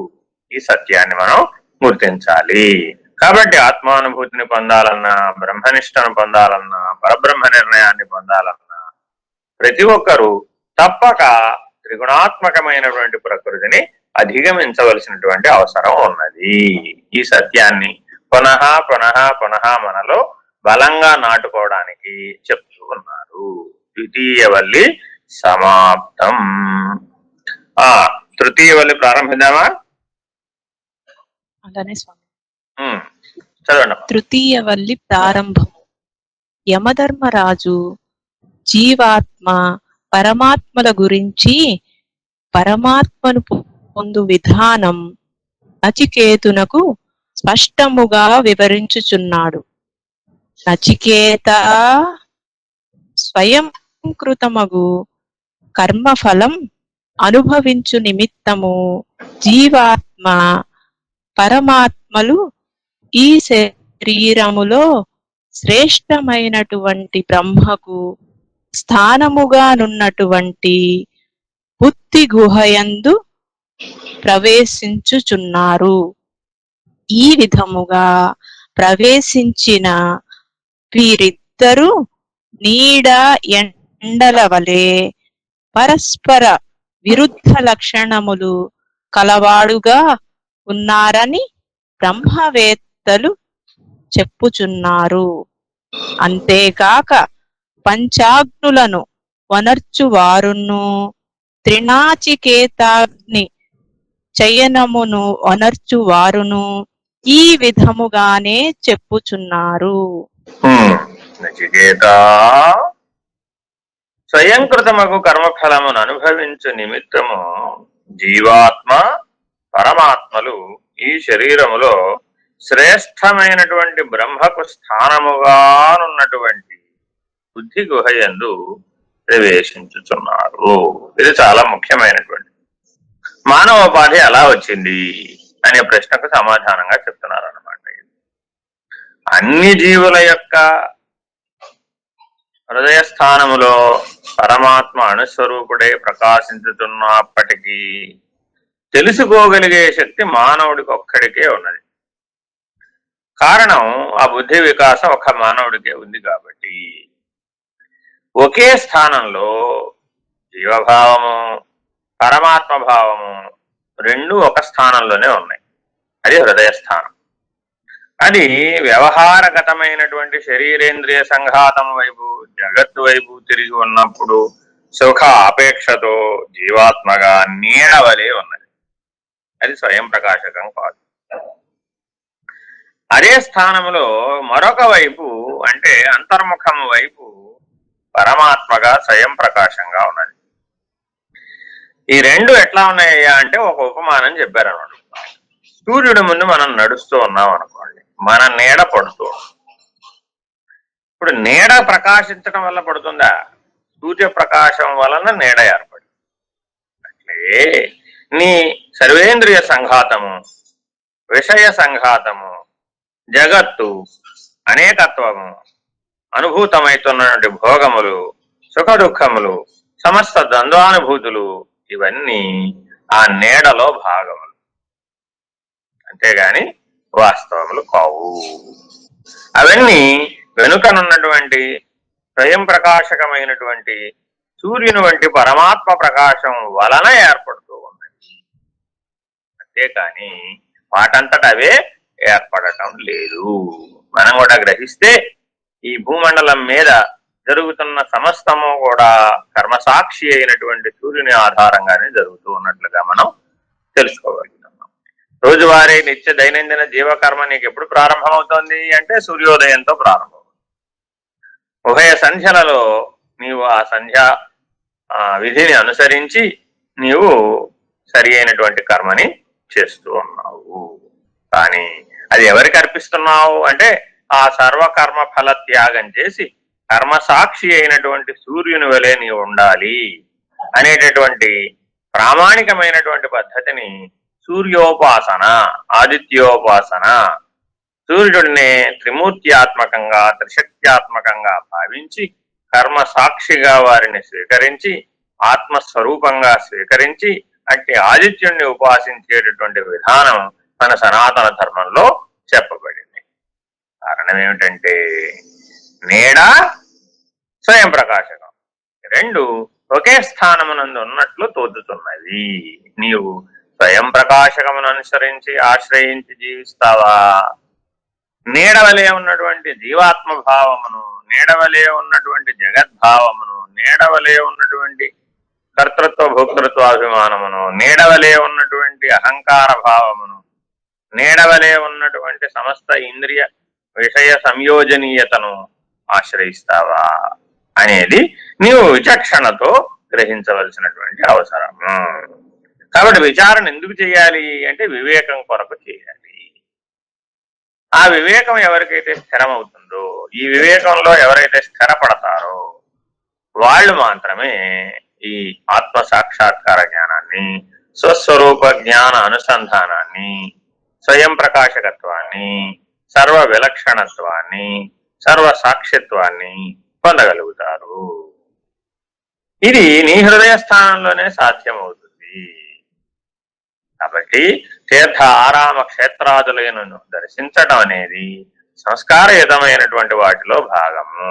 ఈ సత్యాన్ని మనం గుర్తించాలి. కాబట్టి ఆత్మానుభూతిని పొందాలన్నా, బ్రహ్మనిష్టను పొందాలన్నా, పరబ్రహ్మ నిర్ణయాన్ని పొందాలన్నా ప్రతి ఒక్కరూ తప్పక త్రిగుణాత్మకమైనటువంటి ప్రకృతిని అధిగమించవలసినటువంటి అవసరం ఉన్నది. ఈ సత్యాన్ని పునః పునః పునః మనలో బలంగా నాటుకోవడానికి చెప్తూ ఉన్నారు. ద్వితీయ వల్లి సమాప్తం. తృతీయ వల్లి ప్రారంభిద్దామా? అలానే స్వామి. చదవండి. తృతీయ వల్లి ప్రారంభము. యమధర్మరాజు జీవాత్మ పరమాత్మల గురించి పరమాత్మను పొందు విధానం నచికేతునకు స్పష్టముగా వివరించుచున్నాడు. నచికేత, స్వయం కృతమగు కర్మఫలం అనుభవించు నిమిత్తము జీవాత్మ పరమాత్మలు ఈ శరీరములో శ్రేష్టమైనటువంటి బ్రహ్మకు స్థానముగానున్నటువంటి బుద్ధి గుహయందు ప్రవేశించుచున్నారు. ఈ విధముగా ప్రవేశించిన వీరిద్దరూ నీడ ఎండల వలె పరస్పర విరుద్ధ లక్షణములు కలవాడుగా ఉన్నారని బ్రహ్మవేత్తలు చెప్పుచున్నారు. అంతేకాక పంచాగ్నులను వనర్చువారును త్రినాచికేతాగ్ని చయనమును వనర్చువారును ఈ విధముగానే చెప్పుచున్నారు. నచికేత, స్వయంకృతమగు కర్మఫలమును అనుభవించు నిమిత్తము జీవాత్మ పరమాత్మలు ఈ శరీరములో శ్రేష్టమైనటువంటి బ్రహ్మకు స్థానముగానున్నటువంటి బుద్ధి గుహయందు ప్రవేశించుచున్నారు. ఇది చాలా ముఖ్యమైనటువంటి మానవోపాధి ఎలా వచ్చింది అనే ప్రశ్నకు సమాధానంగా చెప్తున్నారు అన్నమాట. అన్ని జీవుల యొక్క హృదయ స్థానములో పరమాత్మ అణుస్వరూపుడే ప్రకాశించుతున్నప్పటికీ తెలుసుకోగలిగే శక్తి మానవుడికి ఒక్కడికే ఉన్నది. కారణం ఆ బుద్ధి వికాసం ఒక మానవుడికే ఉంది కాబట్టి ఒకే స్థానంలో జీవభావము పరమాత్మ భావము రెండు ఒక స్థానంలోనే ఉన్నాయి. అది హృదయ స్థానం. అది వ్యవహారగతమైనటువంటి శరీరేంద్రియ సంఘాతం వైపు జగత్తు వైపు తిరిగి ఉన్నప్పుడు సుఖ అపేక్షతో జీవాత్మగా నీడవలే ఉన్నది. అది స్వయం ప్రకాశకం కాదు. అదే స్థానంలో మరొక వైపు అంటే అంతర్ముఖము వైపు పరమాత్మగా స్వయం ప్రకాశంగా ఉన్నది. ఈ రెండు ఎట్లా ఉన్నాయ్యా అంటే ఒక ఉపమానం చెప్పారన్నమాట. సూర్యుడి ముందు మనం నడుస్తూ ఉన్నాం అనుకోండి, మన నీడ పడుతూ. ఇప్పుడు నీడ ప్రకాశించడం వల్ల పడుతుందా? సూర్యప్రకాశం వలన నీడ ఏర్పడింది. అట్లే నీ సర్వేంద్రియ సంఘాతము, విషయ సంఘాతము, జగత్తు, అనేకత్వము, అనుభూతమైతున్నటువంటి భోగములు, సుఖ దుఃఖములు, సమస్త ద్వంద్వానుభూతులు ఇవన్నీ ఆ నీడలో భాగములు, అంతేగాని వాస్తవములు కావు. అవన్నీ వెనుకనున్నటువంటి స్వయం ప్రకాశకమైనటువంటి సూర్యుని వంటి పరమాత్మ ప్రకాశం వలన ఏర్పడుతూ ఉన్నది. అంతేకాని వాటంతట అవే ఏర్పడటం లేదు. మనం కూడా గ్రహిస్తే ఈ భూమండలం మీద జరుగుతున్న సమస్తము కూడా కర్మసాక్షి అయినటువంటి సూర్యుని ఆధారంగానే జరుగుతూ ఉన్నట్లుగా మనం తెలుసుకోగలుగుతున్నాం. రోజువారీ నిత్య దైనందిన జీవకర్మ నీకు ఎప్పుడు ప్రారంభమవుతోంది అంటే సూర్యోదయంతో ప్రారంభం. ఉభయ సంధ్యలలో నీవు ఆ సంధ్యా విధిని అనుసరించి నీవు సరి అయినటువంటి కర్మని చేస్తూ ఉన్నావు. కానీ అది ఎవరికి అర్పిస్తున్నావు అంటే ఆ సర్వకర్మ ఫల త్యాగం చేసి కర్మసాక్షి అయినటువంటి సూర్యుని వలె నీవు ఉండాలి అనేటటువంటి ప్రామాణికమైనటువంటి పద్ధతిని సూర్యోపాసన, ఆదిత్యోపాసన, సూర్యుడిని త్రిమూర్త్యాత్మకంగా త్రిశక్త్యాత్మకంగా భావించి కర్మ సాక్షిగా వారిని స్వీకరించి ఆత్మస్వరూపంగా స్వీకరించి అట్టి ఆదిత్యుణ్ణి ఉపాసించేటటువంటి విధానం మన సనాతన ధర్మంలో చెప్పబడింది. కారణం ఏమిటంటే నీడ స్వయం ప్రకాశకం రెండు ఒకే స్థానమునందు ఉన్నట్లు తోచుతున్నది. నీవు స్వయం ప్రకాశకమును అనుసరించి ఆశ్రయించి జీవిస్తావా, నీడవలే ఉన్నటువంటి జీవాత్మ భావమును, నీడవలే ఉన్నటువంటి జగద్భావమును, నీడవలే ఉన్నటువంటి కర్తృత్వ భోక్తృత్వాభిమానమును, నీడవలే ఉన్నటువంటి అహంకార భావమును, నీడవలే ఉన్నటువంటి సమస్త ఇంద్రియ విషయ సంయోజనీయతను ఆశ్రయిస్తావా అనేది నీవు విచక్షణతో గ్రహించవలసినటువంటి అవసరము. కాబట్టి విచారణ ఎందుకు చేయాలి అంటే వివేకం కొరకు చేయాలి. ఆ వివేకం ఎవరికైతే స్థిరమవుతుందో, ఈ వివేకంలో ఎవరైతే స్థిరపడతారో వాళ్ళు మాత్రమే ఈ ఆత్మ సాక్షాత్కార జ్ఞానాన్ని, స్వస్వరూప జ్ఞాన అనుసంధానాన్ని, స్వయం ప్రకాశకత్వాన్ని, సర్వ విలక్షణత్వాన్ని, సర్వసాక్షిత్వాన్ని పొందగలుగుతారు. ఇది నీ హృదయ స్థానంలోనే సాధ్యమవుతుంది. కాబట్టి తీర్థ ఆరామ క్షేత్రాదులను దర్శించటం అనేది సంస్కారయుతమైనటువంటి వాటిలో భాగము.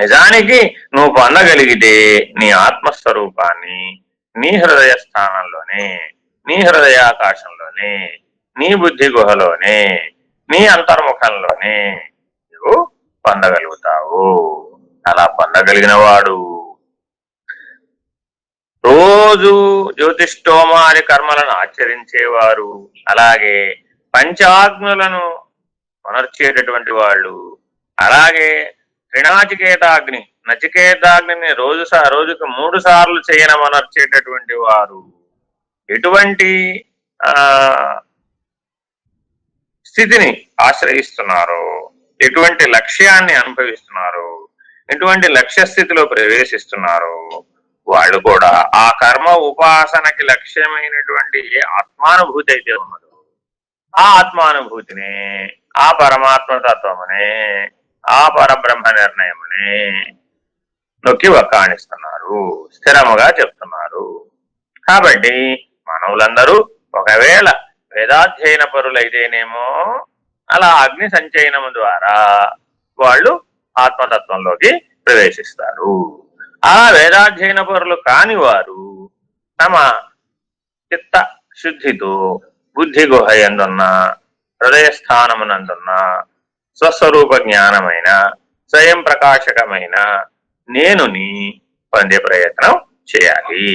నిజానికి నువ్వు పొందగలిగితే నీ ఆత్మస్వరూపాన్ని నీ హృదయ స్థానంలోనే, నీ హృదయాకాశంలోనే, నీ బుద్ధి గుహలోనే, నీ అంతర్ముఖంలోనే నువ్వు పొందగలుగుతావు. అలా పొందగలిగిన వాడు రోజు జ్యోతిష్ఠోమాది కర్మలను ఆచరించేవారు, అలాగే పంచాగ్నులను అనర్చేటటువంటి వాళ్ళు, అలాగే త్రినాచికేతాగ్ని నచికేతాగ్నిని రోజుకు 3 సార్లు చేయనమనర్చేటటువంటి వారు ఎటువంటి స్థితిని ఆశ్రయిస్తున్నారో, ఎటువంటి లక్ష్యాన్ని అనుభవిస్తున్నారో, ఎటువంటి లక్ష్య స్థితిలో ప్రవేశిస్తున్నారో వాళ్ళు కూడా ఆ కర్మ ఉపాసనకి లక్ష్యమైనటువంటి ఏ ఆత్మానుభూతి అయితే ఉన్నదో ఆ ఆత్మానుభూతిని, ఆ పరమాత్మ తత్వమునే, ఆ పరబ్రహ్మ నిర్ణయమునే నొక్కి వక్కాణిస్తున్నారు, స్థిరముగా చెప్తున్నారు. కాబట్టి మానవులందరూ ఒకవేళ వేదాధ్యయన పరులైతేనేమో అలా అగ్ని సంచయనము ద్వారా వాళ్ళు ఆత్మతత్వంలోకి ప్రవేశిస్తారు. ఆ వేదాధ్యయన పరులు కాని వారు తమ చిత్త శుద్ధితో బుద్ధి గుహ యందున్న, హృదయ స్థానమునందున్న స్వస్వరూప జ్ఞానమైన, స్వయం ప్రకాశకమైన నేనుని పొందే ప్రయత్నం చేయాలి.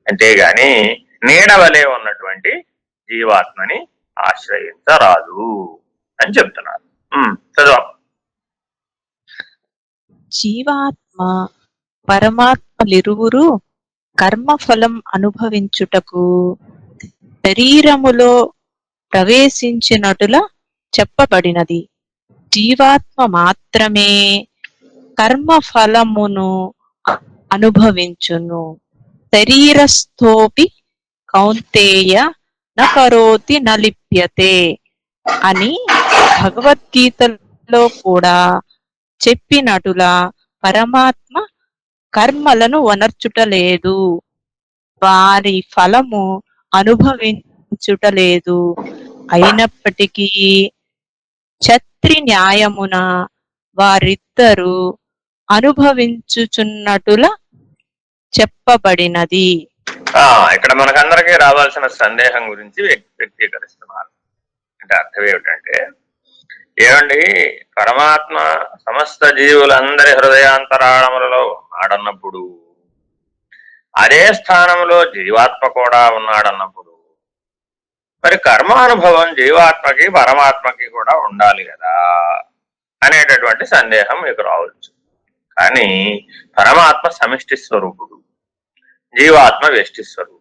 అంతేగాని నీడవలే ఉన్నటువంటి జీవాత్మని ఆశ్రయించరాదు అని చెప్తున్నారు. చదువు. జీవాత్మ పరమాత్మలిరువురు కర్మఫలం అనుభవించుటకు శరీరములో ప్రవేశించినటులా చెప్పబడినది. జీవాత్మ మాత్రమే కర్మఫలమును అనుభవించును. శరీరస్థోపి కౌంతేయ న కరోతి న లిప్యతే అని భగవద్గీతలో కూడా చెప్పినటులా పరమాత్మ కర్మలను వనర్చుటలేదు, వారి ఫలము అనుభవించుటలేదు. అయినప్పటికీ ఛత్రి న్యాయమున వారిద్దరూ అనుభవించుచున్నటులా చెప్పబడినది. ఇక్కడ మనకందరికీ రావాల్సిన సందేహం గురించి వ్యక్తీకరిస్తున్నారు. అంటే అర్థం ఏమిటంటే, ఏమండి పరమాత్మ సమస్త జీవులందరి హృదయాంతరాళములలో ఉన్నాడన్నప్పుడు, అదే స్థానంలో జీవాత్మ కూడా ఉన్నాడన్నప్పుడు, మరి కర్మానుభవం జీవాత్మకి పరమాత్మకి కూడా ఉండాలి కదా అనేటటువంటి సందేహం మీకు రావచ్చు. కానీ పరమాత్మ సమిష్టి స్వరూపుడు, జీవాత్మ వ్యష్టి స్వరూపుడు.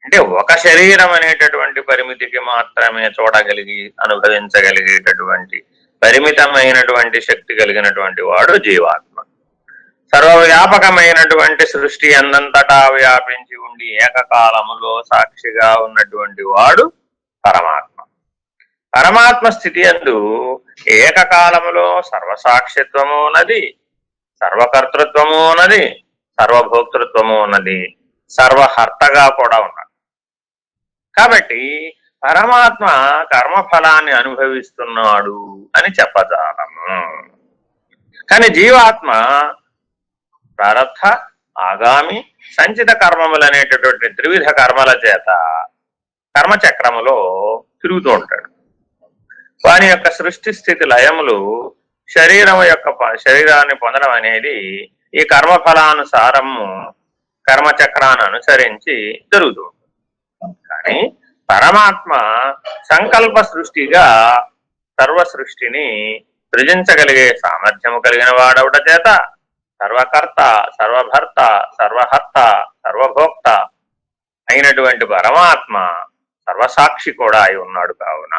అంటే ఒక శరీరం అనేటటువంటి పరిమితికి మాత్రమే చూడగలిగి అనుభవించగలిగేటటువంటి పరిమితమైనటువంటి శక్తి కలిగినటువంటి వాడు జీవాత్మ. సర్వవ్యాపకమైనటువంటి సృష్టి అందంతటా వ్యాపించి ఉండి ఏకకాలములో సాక్షిగా ఉన్నటువంటి వాడు పరమాత్మ. పరమాత్మ స్థితి యందు ఏకకాలములో సర్వసాక్షిత్వము ఉన్నది, సర్వకర్తృత్వము ఉన్నది, సర్వభోక్తృత్వము ఉన్నది, సర్వహర్తగా కూడా ఉన్నాడు. కాబట్టి పరమాత్మ కర్మఫలాన్ని అనుభవిస్తున్నాడు అని చెప్పజాలము. కానీ జీవాత్మ ప్రారబ్ధ, ఆగామి, సంచిత కర్మములు అనేటటువంటి త్రివిధ కర్మల చేత కర్మచక్రములో తిరుగుతూ ఉంటాడు. వాని యొక్క సృష్టి స్థితి లయములు శరీరాన్ని పొందడం అనేది ఈ కర్మఫలానుసారము కర్మచక్రాన్ని అనుసరించి జరుగుతూ ఉంటుంది. కానీ పరమాత్మ సంకల్ప సృష్టిగా సర్వ సృష్టిని సృజించగలిగే సామర్థ్యము కలిగిన వాడవుట చేత సర్వకర్త, సర్వభర్త, సర్వహర్త, సర్వభోక్త అయినటువంటి పరమాత్మ సర్వసాక్షి కూడా అయి ఉన్నాడు. కావున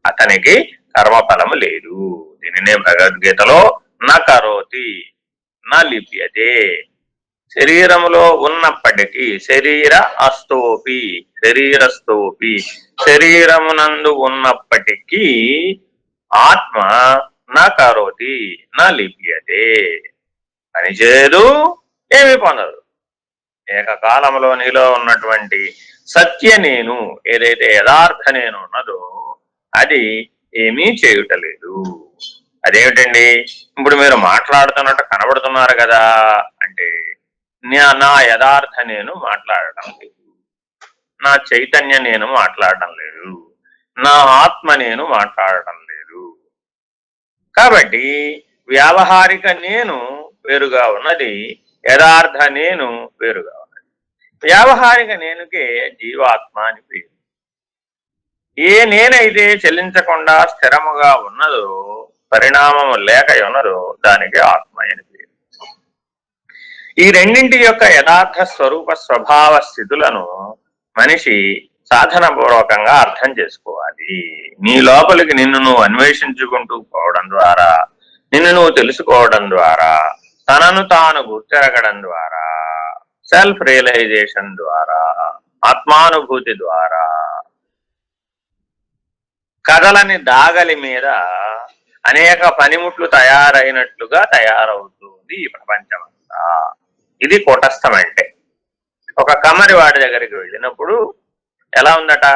అతనికి కర్మఫలము లేదు. దీనినే భగవద్గీతలో న కరోతి న లిప్యతే, శరీరములో ఉన్నప్పటికీ శరీరస్థోపి శరీరమునందు ఉన్నప్పటికీ ఆత్మ నా కరోతి నా లిప్యతే, పని చేయదు, ఏమీ పొందదు. ఏకకాలంలో నీలో ఉన్నటువంటి సత్య నేను, ఏదైతే యథార్థ నేను ఉన్నదో అది ఏమీ చేయుటలేదు. అదేమిటండి? ఇప్పుడు మీరు మాట్లాడుతున్నట్టు కనబడుతున్నారు కదా అంటే నా యథార్థ నేను మాట్లాడటం లేదు, నా చైతన్య నేను మాట్లాడటం లేదు, నా ఆత్మ నేను మాట్లాడటం లేదు. కాబట్టి వ్యావహారిక నేను వేరుగా ఉన్నది, యథార్థ నేను వేరుగా ఉన్నది. వ్యావహారిక నేనుకే జీవాత్మ అని పేరు. ఏ నేనైతే చెల్లించకుండా స్థిరముగా ఉన్నదో, పరిణామము లేక ఉన్నదో దానికి ఆత్మ అని పేరు. ఈ రెండింటి యొక్క యథార్థ స్వరూప స్వభావ స్థితులను మనిషి సాధన పూర్వకంగా అర్థం చేసుకోవాలి. నీ లోపలికి నిన్ను నువ్వు అన్వేషించుకుంటూ పోవడం ద్వారా, నిన్ను నువ్వు తెలుసుకోవడం ద్వారా, తనను తాను గుర్తెరగడం ద్వారా, సెల్ఫ్ రియలైజేషన్ ద్వారా, ఆత్మానుభూతి ద్వారా కదలని దాగలి మీద అనేక పనిముట్లు తయారైనట్లుగా తయారవుతుంది ఈ ప్రపంచమంతా. ఇది కూటస్థం అంటే. ఒక కమ్మరి వాడి దగ్గరికి వెళ్ళినప్పుడు ఎలా ఉందట,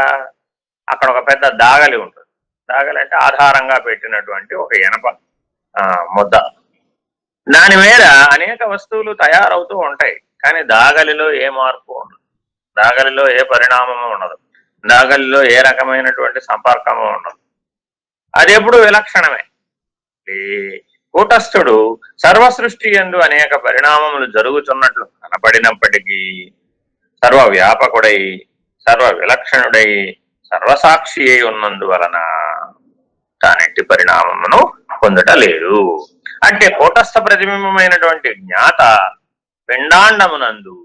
అక్కడ ఒక పెద్ద దాగలి ఉంటుంది. దాగలి అంటే ఆధారంగా పెట్టినటువంటి ఒక ఇనప ముద్ద. దాని మీద అనేక వస్తువులు తయారవుతూ ఉంటాయి, కానీ దాగలిలో ఏ మార్పు ఉండదు, దాగలిలో ఏ పరిణామము ఉండదు, దాగలిలో ఏ రకమైనటువంటి సంపర్కము ఉండదు. అది ఎప్పుడు విలక్షణమే. కూటస్థుడు సర్వసృష్టి యందు అనేక పరిణామములు జరుగుతున్నట్లు కనపడినప్పటికీ సర్వ వ్యాపకుడై, సర్వ విలక్షణుడై, సర్వసాక్షి అయి ఉన్నందువలన తానెట్టి పరిణామమును పొందట లేదు. అంటే కూటస్థ ప్రతిబింబమైనటువంటి జ్ఞాత పిండాండమునందు,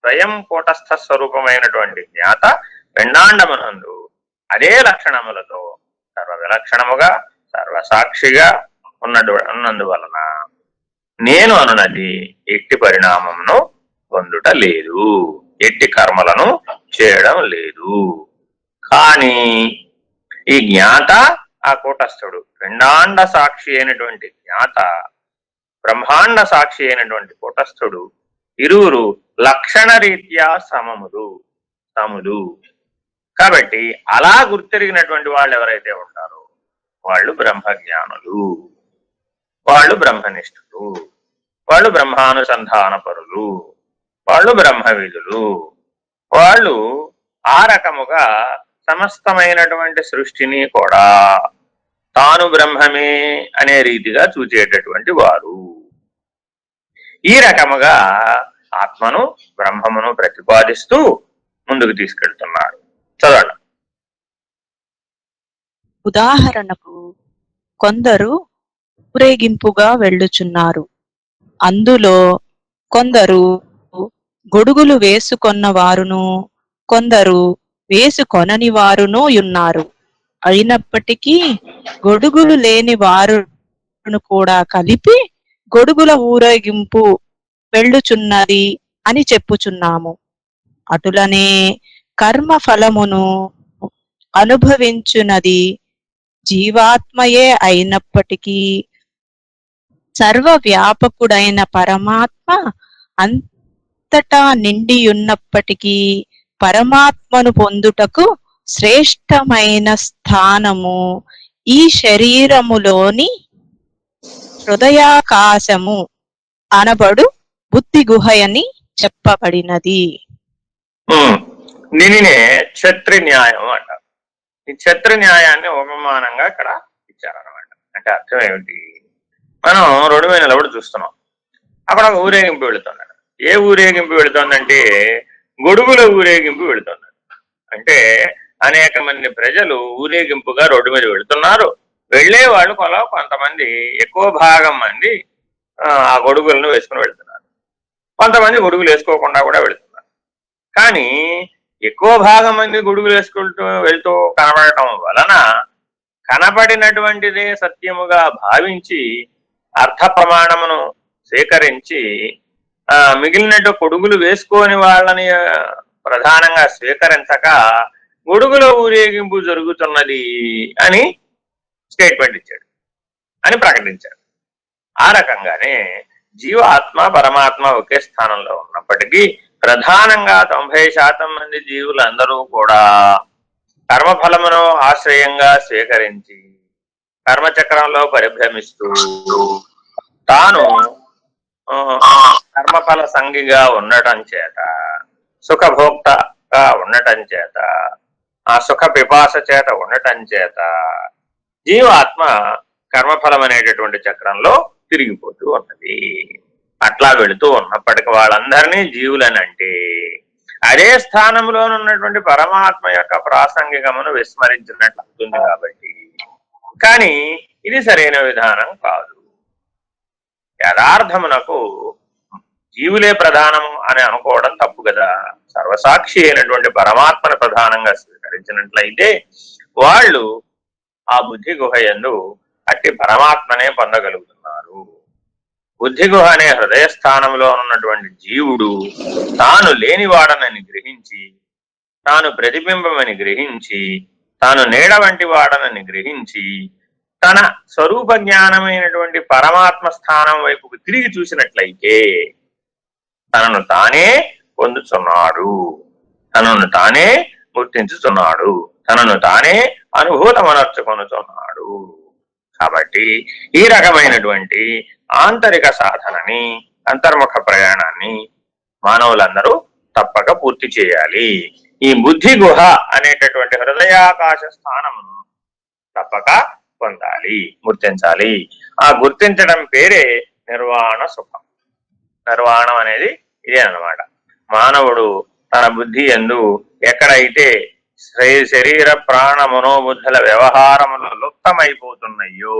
స్వయం కూటస్థ స్వరూపమైనటువంటి జ్ఞాత పిండాండమునందు అదే లక్షణములతో సర్వ విలక్షణముగా, సర్వసాక్షిగా ఉన్నందువలన నేను అనున్నది ఎట్టి పరిణామమును పొందుట లేదు, ఎట్టి కర్మలను చేయడం లేదు. కానీ ఈ జ్ఞాత, ఆ కూటస్థుడు, పిండాండ సాక్షి అయినటువంటి జ్ఞాత, బ్రహ్మాండ సాక్షి అయినటువంటి కూటస్థుడు, ఇరువురు లక్షణ రీత్యా సములు. కాబట్టి అలా గుర్తెరిగినటువంటి వాళ్ళు ఎవరైతే ఉంటారో వాళ్ళు బ్రహ్మజ్ఞానులు, వాళ్ళు బ్రహ్మనిష్ఠులు, వాళ్ళు బ్రహ్మానుసంధాన పరులు, వాళ్ళు బ్రహ్మవిధులు. వాళ్ళు ఆ రకముగా సమస్తమైనటువంటి సృష్టిని కూడా తాను బ్రహ్మమే అనే రీతిగా చూచేటటువంటి వారు. ఈ రకముగా ఆత్మను, బ్రహ్మమును ప్రతిపాదిస్తూ ముందుకు తీసుకెళ్తున్నారు. చదవండి. ఉదాహరణకు కొందరు ఊరేగింపుగా వెళ్ళుచున్నారు. అందులో కొందరు గొడుగులు వేసుకొన్న వారును, కొందరు వేసుకొనని వారును ఉన్నారు. అయినప్పటికీ గొడుగులు లేని వారును కూడా కలిపి గొడుగుల ఊరేగింపు వెళ్ళుచున్నది అని చెప్పుచున్నాము. అటులనే కర్మ ఫలమును అనుభవించున్నది జీవాత్మయే అయినప్పటికీ సర్వవ్యాపకుడైన పరమాత్మ అంతటా నిండియున్నప్పటికీ పరమాత్మను పొందుటకు శ్రేష్టమైన స్థానము ఈ శరీరములోని హృదయాకాశము అనబడు బుద్ధి గుహయని చెప్పబడినది. దీనినే క్షత్రి న్యాయం అంటారు. ఈ క్షత్రి న్యాయాన్ని ఉపమానంగా ఇక్కడ ఇచ్చారనమాట. అంటే అర్థం ఏమిటి? మనం రోడ్డు మీద నిలబడి చూస్తున్నాం, అక్కడ ఒక ఊరేగింపు వెళుతున్నాడు. ఏ ఊరేగింపు వెళుతోందంటే గొడుగుల ఊరేగింపు వెళుతుంది. అంటే అనేక మంది ప్రజలు ఊరేగింపుగా రోడ్డు మీద వెళుతున్నారు. వెళ్లే వాళ్ళు కొంతమంది, ఎక్కువ భాగం మంది ఆ గొడుగులను వేసుకుని వెళుతున్నారు. కొంతమంది గొడుగులు వేసుకోకుండా కూడా వెళుతున్నారు. కానీ ఎక్కువ భాగం మంది గొడుగులు వెళ్తూ కనబడటం వలన కనబడినటువంటిదే సత్యముగా భావించి అర్థ ప్రమాణమును స్వీకరించి మిగిలినట్టు గొడుగులు వేసుకోని వాళ్ళని ప్రధానంగా స్వీకరించక గొడుగుల ఊరేగింపు జరుగుతున్నది అని స్టేట్మెంట్ ఇచ్చాడు. అని ప్రకటించారు. ఆ రకంగానే జీవ ఆత్మ పరమాత్మ ఒకే స్థానంలో ఉన్నప్పటికీ ప్రధానంగా 90% మంది జీవులందరూ కూడా కర్మఫలమును ఆశ్రయంగా స్వీకరించి కర్మచక్రంలో పరిభ్రమిస్తూ తాను కర్మఫల సంగిగా ఉండటం చేత, సుఖభోక్తగా ఉండటం చేత, ఆ సుఖ పిపాస చేత ఉండటం చేత జీవాత్మ కర్మఫలం అనేటటువంటి చక్రంలో తిరిగిపోతూ ఉన్నది. అట్లా వెళుతూ ఉన్నప్పటికీ వాళ్ళందరినీ జీవులని అంటే అదే స్థానంలో ఉన్నటువంటి పరమాత్మ యొక్క ప్రాసంగికమును విస్మరించినట్లు అవుతుంది. కాబట్టి కానీ ఇది సరైన విధానం కాదు. యథార్థమునకు జీవులే ప్రధానం అని అనుకోవడం తప్పు కదా. సర్వసాక్షి అయినటువంటి పరమాత్మను ప్రధానంగా స్వీకరించినట్లయితే వాళ్ళు ఆ బుద్ధి గుహ యందు అట్టి పరమాత్మనే పొందగలుగుతున్నారు. బుద్ధి గుహ అనే హృదయ స్థానంలో ఉన్నటువంటి జీవుడు తాను లేనివాడనని గ్రహించి, తాను ప్రతిబింబమని గ్రహించి, తాను నీడ వంటి వాడనని గ్రహించి తన స్వరూప జ్ఞానమైనటువంటి పరమాత్మ స్థానం వైపుకు తిరిగి చూసినట్లయితే తనను తానే పొందుతున్నాడు, తనను తానే గుర్తించుతున్నాడు, తనను తానే అనుభూతమనర్చుకొనుతున్నాడు. కాబట్టి ఈ రకమైనటువంటి ఆంతరిక సాధనని, అంతర్ముఖ ప్రయాణాన్ని మానవులందరూ తప్పక పూర్తి చేయాలి. ఈ బుద్ధి గుహ అనేటటువంటి హృదయాకాశ స్థానమును తప్పక పొందాలి, గుర్తించాలి. ఆ గుర్తించడం పేరే నిర్వాణ సుఖం. నిర్వాణం అనేది ఇదే అన్నమాట. మానవుడు తన బుద్ధి యందు ఎక్కడైతే శరీర ప్రాణ మనోబుద్ధుల వ్యవహారములు లుప్తమైపోతున్నాయో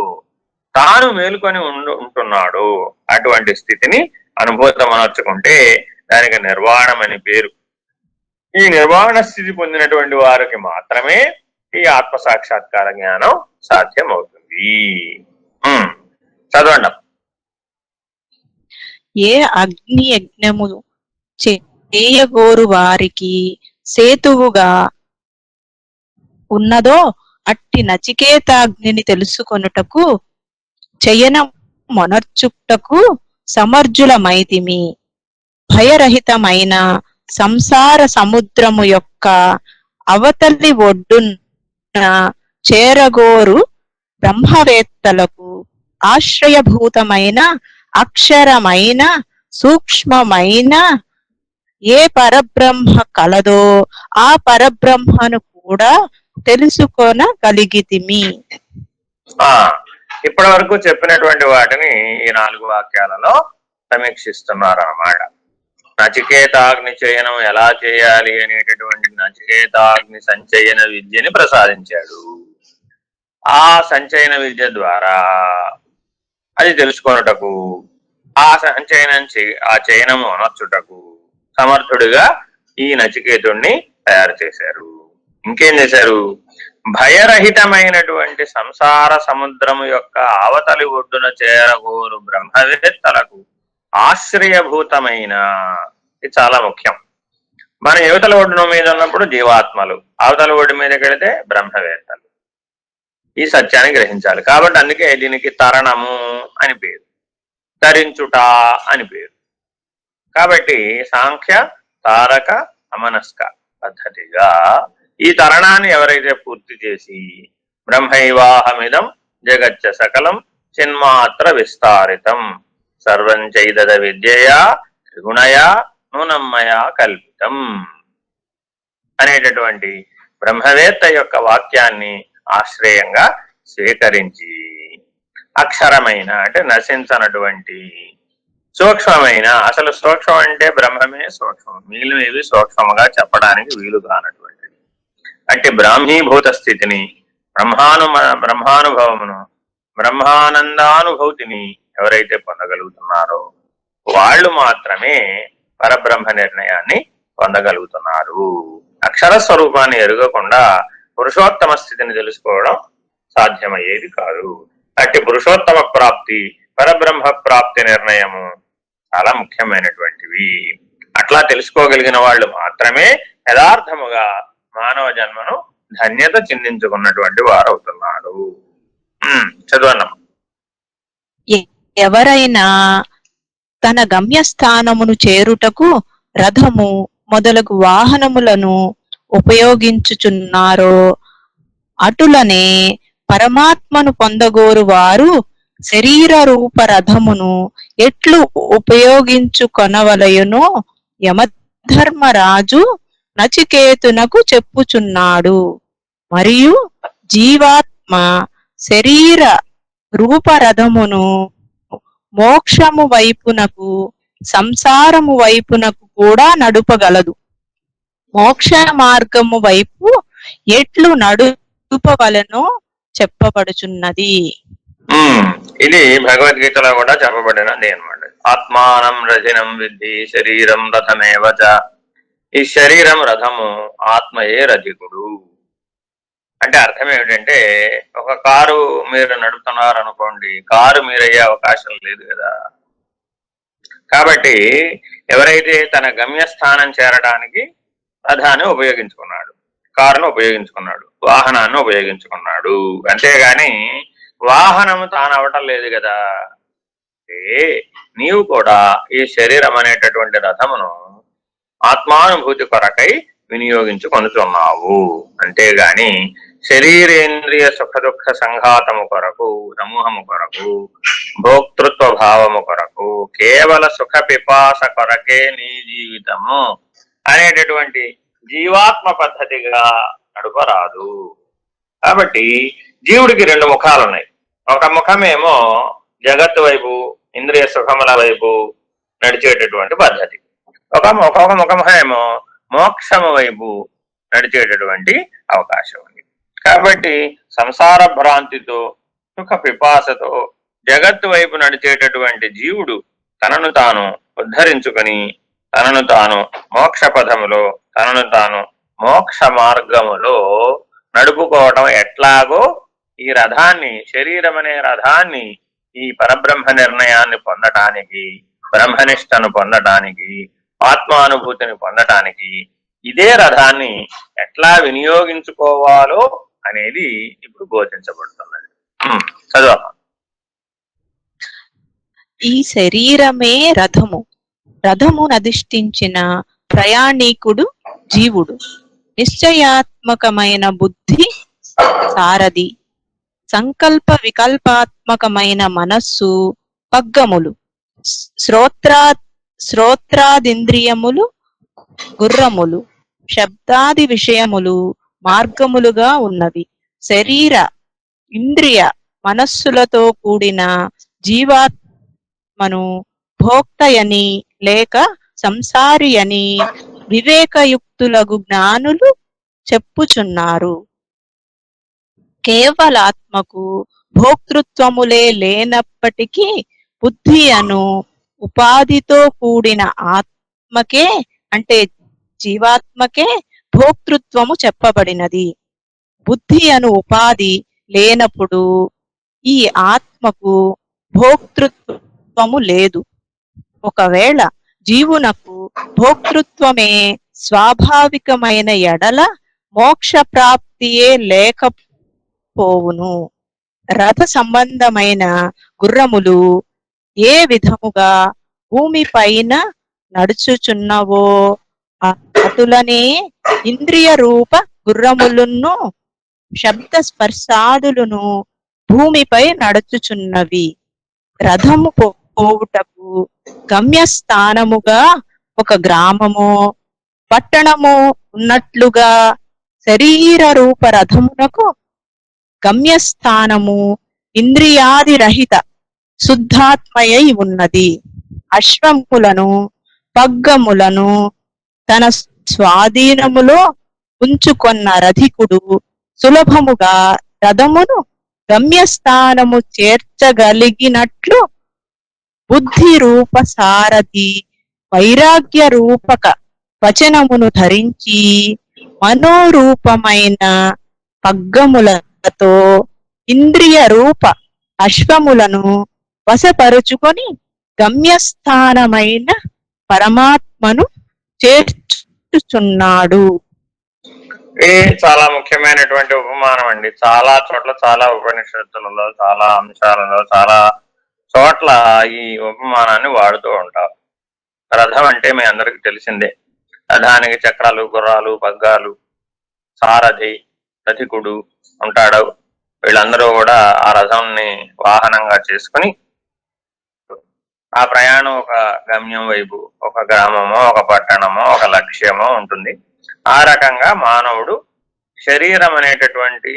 తాను మేలుకొని ఉంటున్నాడు. అటువంటి స్థితిని అనుభూతమనర్చుకుంటే దానికి నిర్వాణం అని పేరు. ఈ నిర్వాణ స్థితి పొందినటువంటి వారికి మాత్రమే ఈ ఆత్మ సాక్షాత్కార జ్ఞానం సాధ్యమవుతుంది. చదవండి. ఏ అగ్ని యజ్ఞము చేయగోరు వారికి సేతువుగా ఉన్నదో అట్టి నచికేతాగ్నిని తెలుసుకొనుటకు చయన మొనర్చుటకు సమర్థులమైతిమి. భయరహితమైన సంసార సముద్రము యొక్క అవతలి ఒడ్డున చేరగోరు బ్రహ్మవేత్తలకు ఆశ్రయభూతమైన అక్షరమైన సూక్ష్మమైన ఏ పరబ్రహ్మ కలదో ఆ పరబ్రహ్మను కూడా తెలుసుకొనగలిగితిమి. ఇప్పటి వరకు చెప్పినటువంటి వాటిని ఈ 4 వాక్యాలలో సమీక్షిస్తున్నారు అన్నమాట. నచికేతాగ్ని చయనం ఎలా చేయాలి అనేటటువంటి నచికేతాగ్ని సంచయన విద్యని ప్రసాదించాడు. ఆ సంచయన విద్య ద్వారా అది తెలుసుకొనుటకు, ఆ చయనము అనర్చుటకు సమర్థుడిగా ఈ నచికేతుణ్ణి తయారు చేశారు. ఇంకేం చేశారు? భయరహితమైనటువంటి సంసార సముద్రము యొక్క అవతలి ఒడ్డున చేరగోరు బ్రహ్మవేత్తలకు ఆశ్రయభూతమైన, ఇది చాలా ముఖ్యం. మన యువతల ఒడ్డున మీద ఉన్నప్పుడు జీవాత్మలు, అవతల ఒడ్డు మీదకి వెళితే బ్రహ్మవేత్తలు. ఈ సత్యాన్ని గ్రహించాలి. కాబట్టి అందుకే దీనికి తరణము అని పేరు, తరించుట అని పేరు. కాబట్టి సాంఖ్య తారక అమనస్క పద్ధతిగా ఈ తరణాన్ని ఎవరైతే పూర్తి చేసి బ్రహ్మైవాహమిదం జగచ్చ సకలం చిన్మాత్ర విస్తారితం సర్వం చైదద విద్యయా త్రిగుణయా నూనమ్మయా కల్పితం అనేటటువంటి బ్రహ్మవేత్త యొక్క వాక్యాన్ని ఆశ్రయంగా స్వీకరించి అక్షరమైన అంటే నశించనటువంటి, సూక్ష్మమైన, అసలు సూక్ష్మం అంటే బ్రహ్మమే సూక్ష్మం, మిగిలినవి సూక్ష్మముగా చెప్పడానికి వీలు కానటువంటిది అంటే బ్రాహ్మీభూత స్థితిని, బ్రహ్మానుభవమును, బ్రహ్మానందానుభూతిని ఎవరైతే పొందగలుగుతున్నారో వాళ్ళు మాత్రమే పరబ్రహ్మ నిర్ణయాన్ని పొందగలుగుతున్నారు. అక్షర స్వరూపాన్ని ఎరుగకుండా పురుషోత్తమ స్థితిని తెలుసుకోవడం సాధ్యమయ్యేది కాదు. అట్టి పురుషోత్తమ ప్రాప్తి, పరబ్రహ్మ ప్రాప్తి నిర్ణయము చాలా ముఖ్యమైనటువంటివి. అట్లా తెలుసుకోగలిగిన వాళ్ళు మాత్రమే యథార్థముగా మానవ జన్మను ధన్యత చిందించుకున్నటువంటి వారు అవుతున్నారు. చదవన్నమ్మా. ఎ- ఎవరైనా తన గమ్యస్థానమును చేరుటకు రథము మొదలగు వాహనములను ఉపయోగించుచున్నారో అటులనే పరమాత్మను పొందగోరు వారు శరీర రూప రథమును ఎట్లు ఉపయోగించుకొనవలయునో యమధర్మరాజు నచికేతునకు చెప్పుచున్నాడు. మరియు జీవాత్మ శరీర రూపరథమును మోక్షము వైపునకు సంసారము వైపునకు కూడా నడుపగలదు. మోక్ష మార్గము వైపు ఎట్లు నడుపవలనో చెప్పబడుచున్నది. ఇది భగవద్గీతలో కూడా చెప్పబడినది అనమాట. ఆత్మానం రథినం విద్ధి శరీరం రథమేవచ. ఈ శరీరం రథము, ఆత్మయే రథికుడు. అంటే అర్థం ఏమిటంటే, ఒక కారు మీరు నడుపుతున్నారు అనుకోండి, కారు మీరయ్యే అవకాశం లేదు కదా. కాబట్టి ఎవరైతే తన గమ్యస్థానం చేరడానికి రథాన్ని ఉపయోగించుకున్నాడు, కారును ఉపయోగించుకున్నాడు, వాహనాన్ని ఉపయోగించుకున్నాడు, అంతేగాని వాహనము తాను అవటం లేదు కదా. నీవు కూడా ఈ శరీరం అనేటటువంటి రథమును ఆత్మానుభూతి కొరకై వినియోగించుకొనుచున్నావు. అంతేగాని శరీరేంద్రియ సుఖ దుఃఖ సంఘాతము కొరకు, సమూహము కొరకు, భోక్తృత్వ భావము కొరకు, కేవల సుఖ పిపాస కొరకే నీ జీవితము అనేటటువంటి జీవాత్మ పద్ధతిగా నడపరాదు. కాబట్టి జీవుడికి రెండు ముఖాలు ఉన్నాయి. ఒక ముఖమేమో జగత్తు వైపు, ఇంద్రియ సుఖముల వైపు నడిచేటటువంటి పద్ధతి. ఒక ముఖమేమో మోక్షము వైపు నడిచేటటువంటి అవకాశం ఉంది. కాబట్టి సంసార భ్రాంతితో, సుఖ పిపాసతో జగత్తు వైపు నడిచేటటువంటి జీవుడు తనను తాను ఉద్ధరించుకొని, తనను తాను మోక్ష పదములో, తనను తాను మోక్ష మార్గములో నడుపుకోవటం ఎట్లాగో ఈ రథాన్ని, శరీరం అనే రథాన్ని ఈ పరబ్రహ్మ నిర్ణయాన్ని పొందటానికి, బ్రహ్మనిష్టను పొందటానికి, ఆత్మానుభూతిని పొందటానికి ఇదే రథాన్ని ఎట్లా వినియోగించుకోవాలో అనేది ఇప్పుడు బోధించబడుతున్నది. చదువు. ఈ శరీరమే రథము, రథమునధిష్ఠించిన ప్రయాణీకుడు జీవుడు, నిశ్చయాత్మకమైన బుద్ధి సారథి, సంకల్ప వికల్పాత్మకమైన మనస్సు పగ్గములు, శ్రోత్రాదింద్రియములు గుర్రములు, శబ్దాది విషయములు మార్గములుగా ఉన్నవి. శరీర ఇంద్రియ మనస్సులతో కూడిన జీవాత్మను భోక్తయని లేక సంసారి అని వివేకయుక్తులగు జ్ఞానులు చెప్పుచున్నారు. కేవలాత్మకు భోక్తృత్వములే లేనప్పటికీ బుద్ధి అను ఉపాధితో కూడిన ఆత్మకే, అంటే జీవాత్మకే భోక్తృత్వము చెప్పబడినది. బుద్ధి అను ఉపాధి లేనప్పుడు ఈ ఆత్మకు భోక్తృత్వము లేదు. ఒకవేళ జీవునకు భోక్తృత్వమే స్వాభావికమైన ఎడల మోక్ష ప్రాప్తియే లేకపోవును. రథ సంబంధమైన గుర్రములు ఏ విధముగా భూమిపైన నడుచుచున్నవో అటులనే ఇంద్రియ రూప గుర్రములను శబ్ద స్పర్శాదులను భూమిపై నడుచుచున్నవి. రథము పోవుటకు గమ్యస్థానముగా ఒక గ్రామము, పట్టణము ఉన్నట్లుగా శరీర రూప రథమునకు గమ్యస్థానము ఇంద్రియాది రహిత శుద్ధాత్మయై ఉన్నది. అశ్వములను పగ్గములను తన స్వాధీనములో ఉంచుకొన్న రథికుడు సులభముగా రథమును గమ్యస్థానము చేర్చగలిగినట్లు బుద్ధి రూప సారథి వైరాగ్య రూపక వచనమును ధరించి మనోరూపమైన పగ్గములతో ఇంద్రియ రూప అశ్వములను వశపరుచుకొని గమ్యస్థానమైన పరమాత్మను చేర్చుచున్నాడు. ఇది చాలా ముఖ్యమైనటువంటి ఉపమానం అండి. చాలా చోట్ల, చాలా ఉపనిషత్తులలో, చాలా అంశాలలో, చాలా చోట్ల ఈ ఉపమానాన్ని వాడుతూ ఉంటారు. రథం అంటే మీ అందరికి తెలిసిందే. రథానికి చక్రాలు, గుర్రాలు, పగ్గాలు, సారథి, రథికుడు ఉంటాడు. వీళ్ళందరూ కూడా ఆ రథంని వాహనంగా చేసుకుని ఆ ప్రయాణం ఒక గమ్యం వైపు, ఒక గ్రామమో, ఒక పట్టణమో, ఒక లక్ష్యమో ఉంటుంది. ఆ రకంగా మానవుడు శరీరం అనేటటువంటి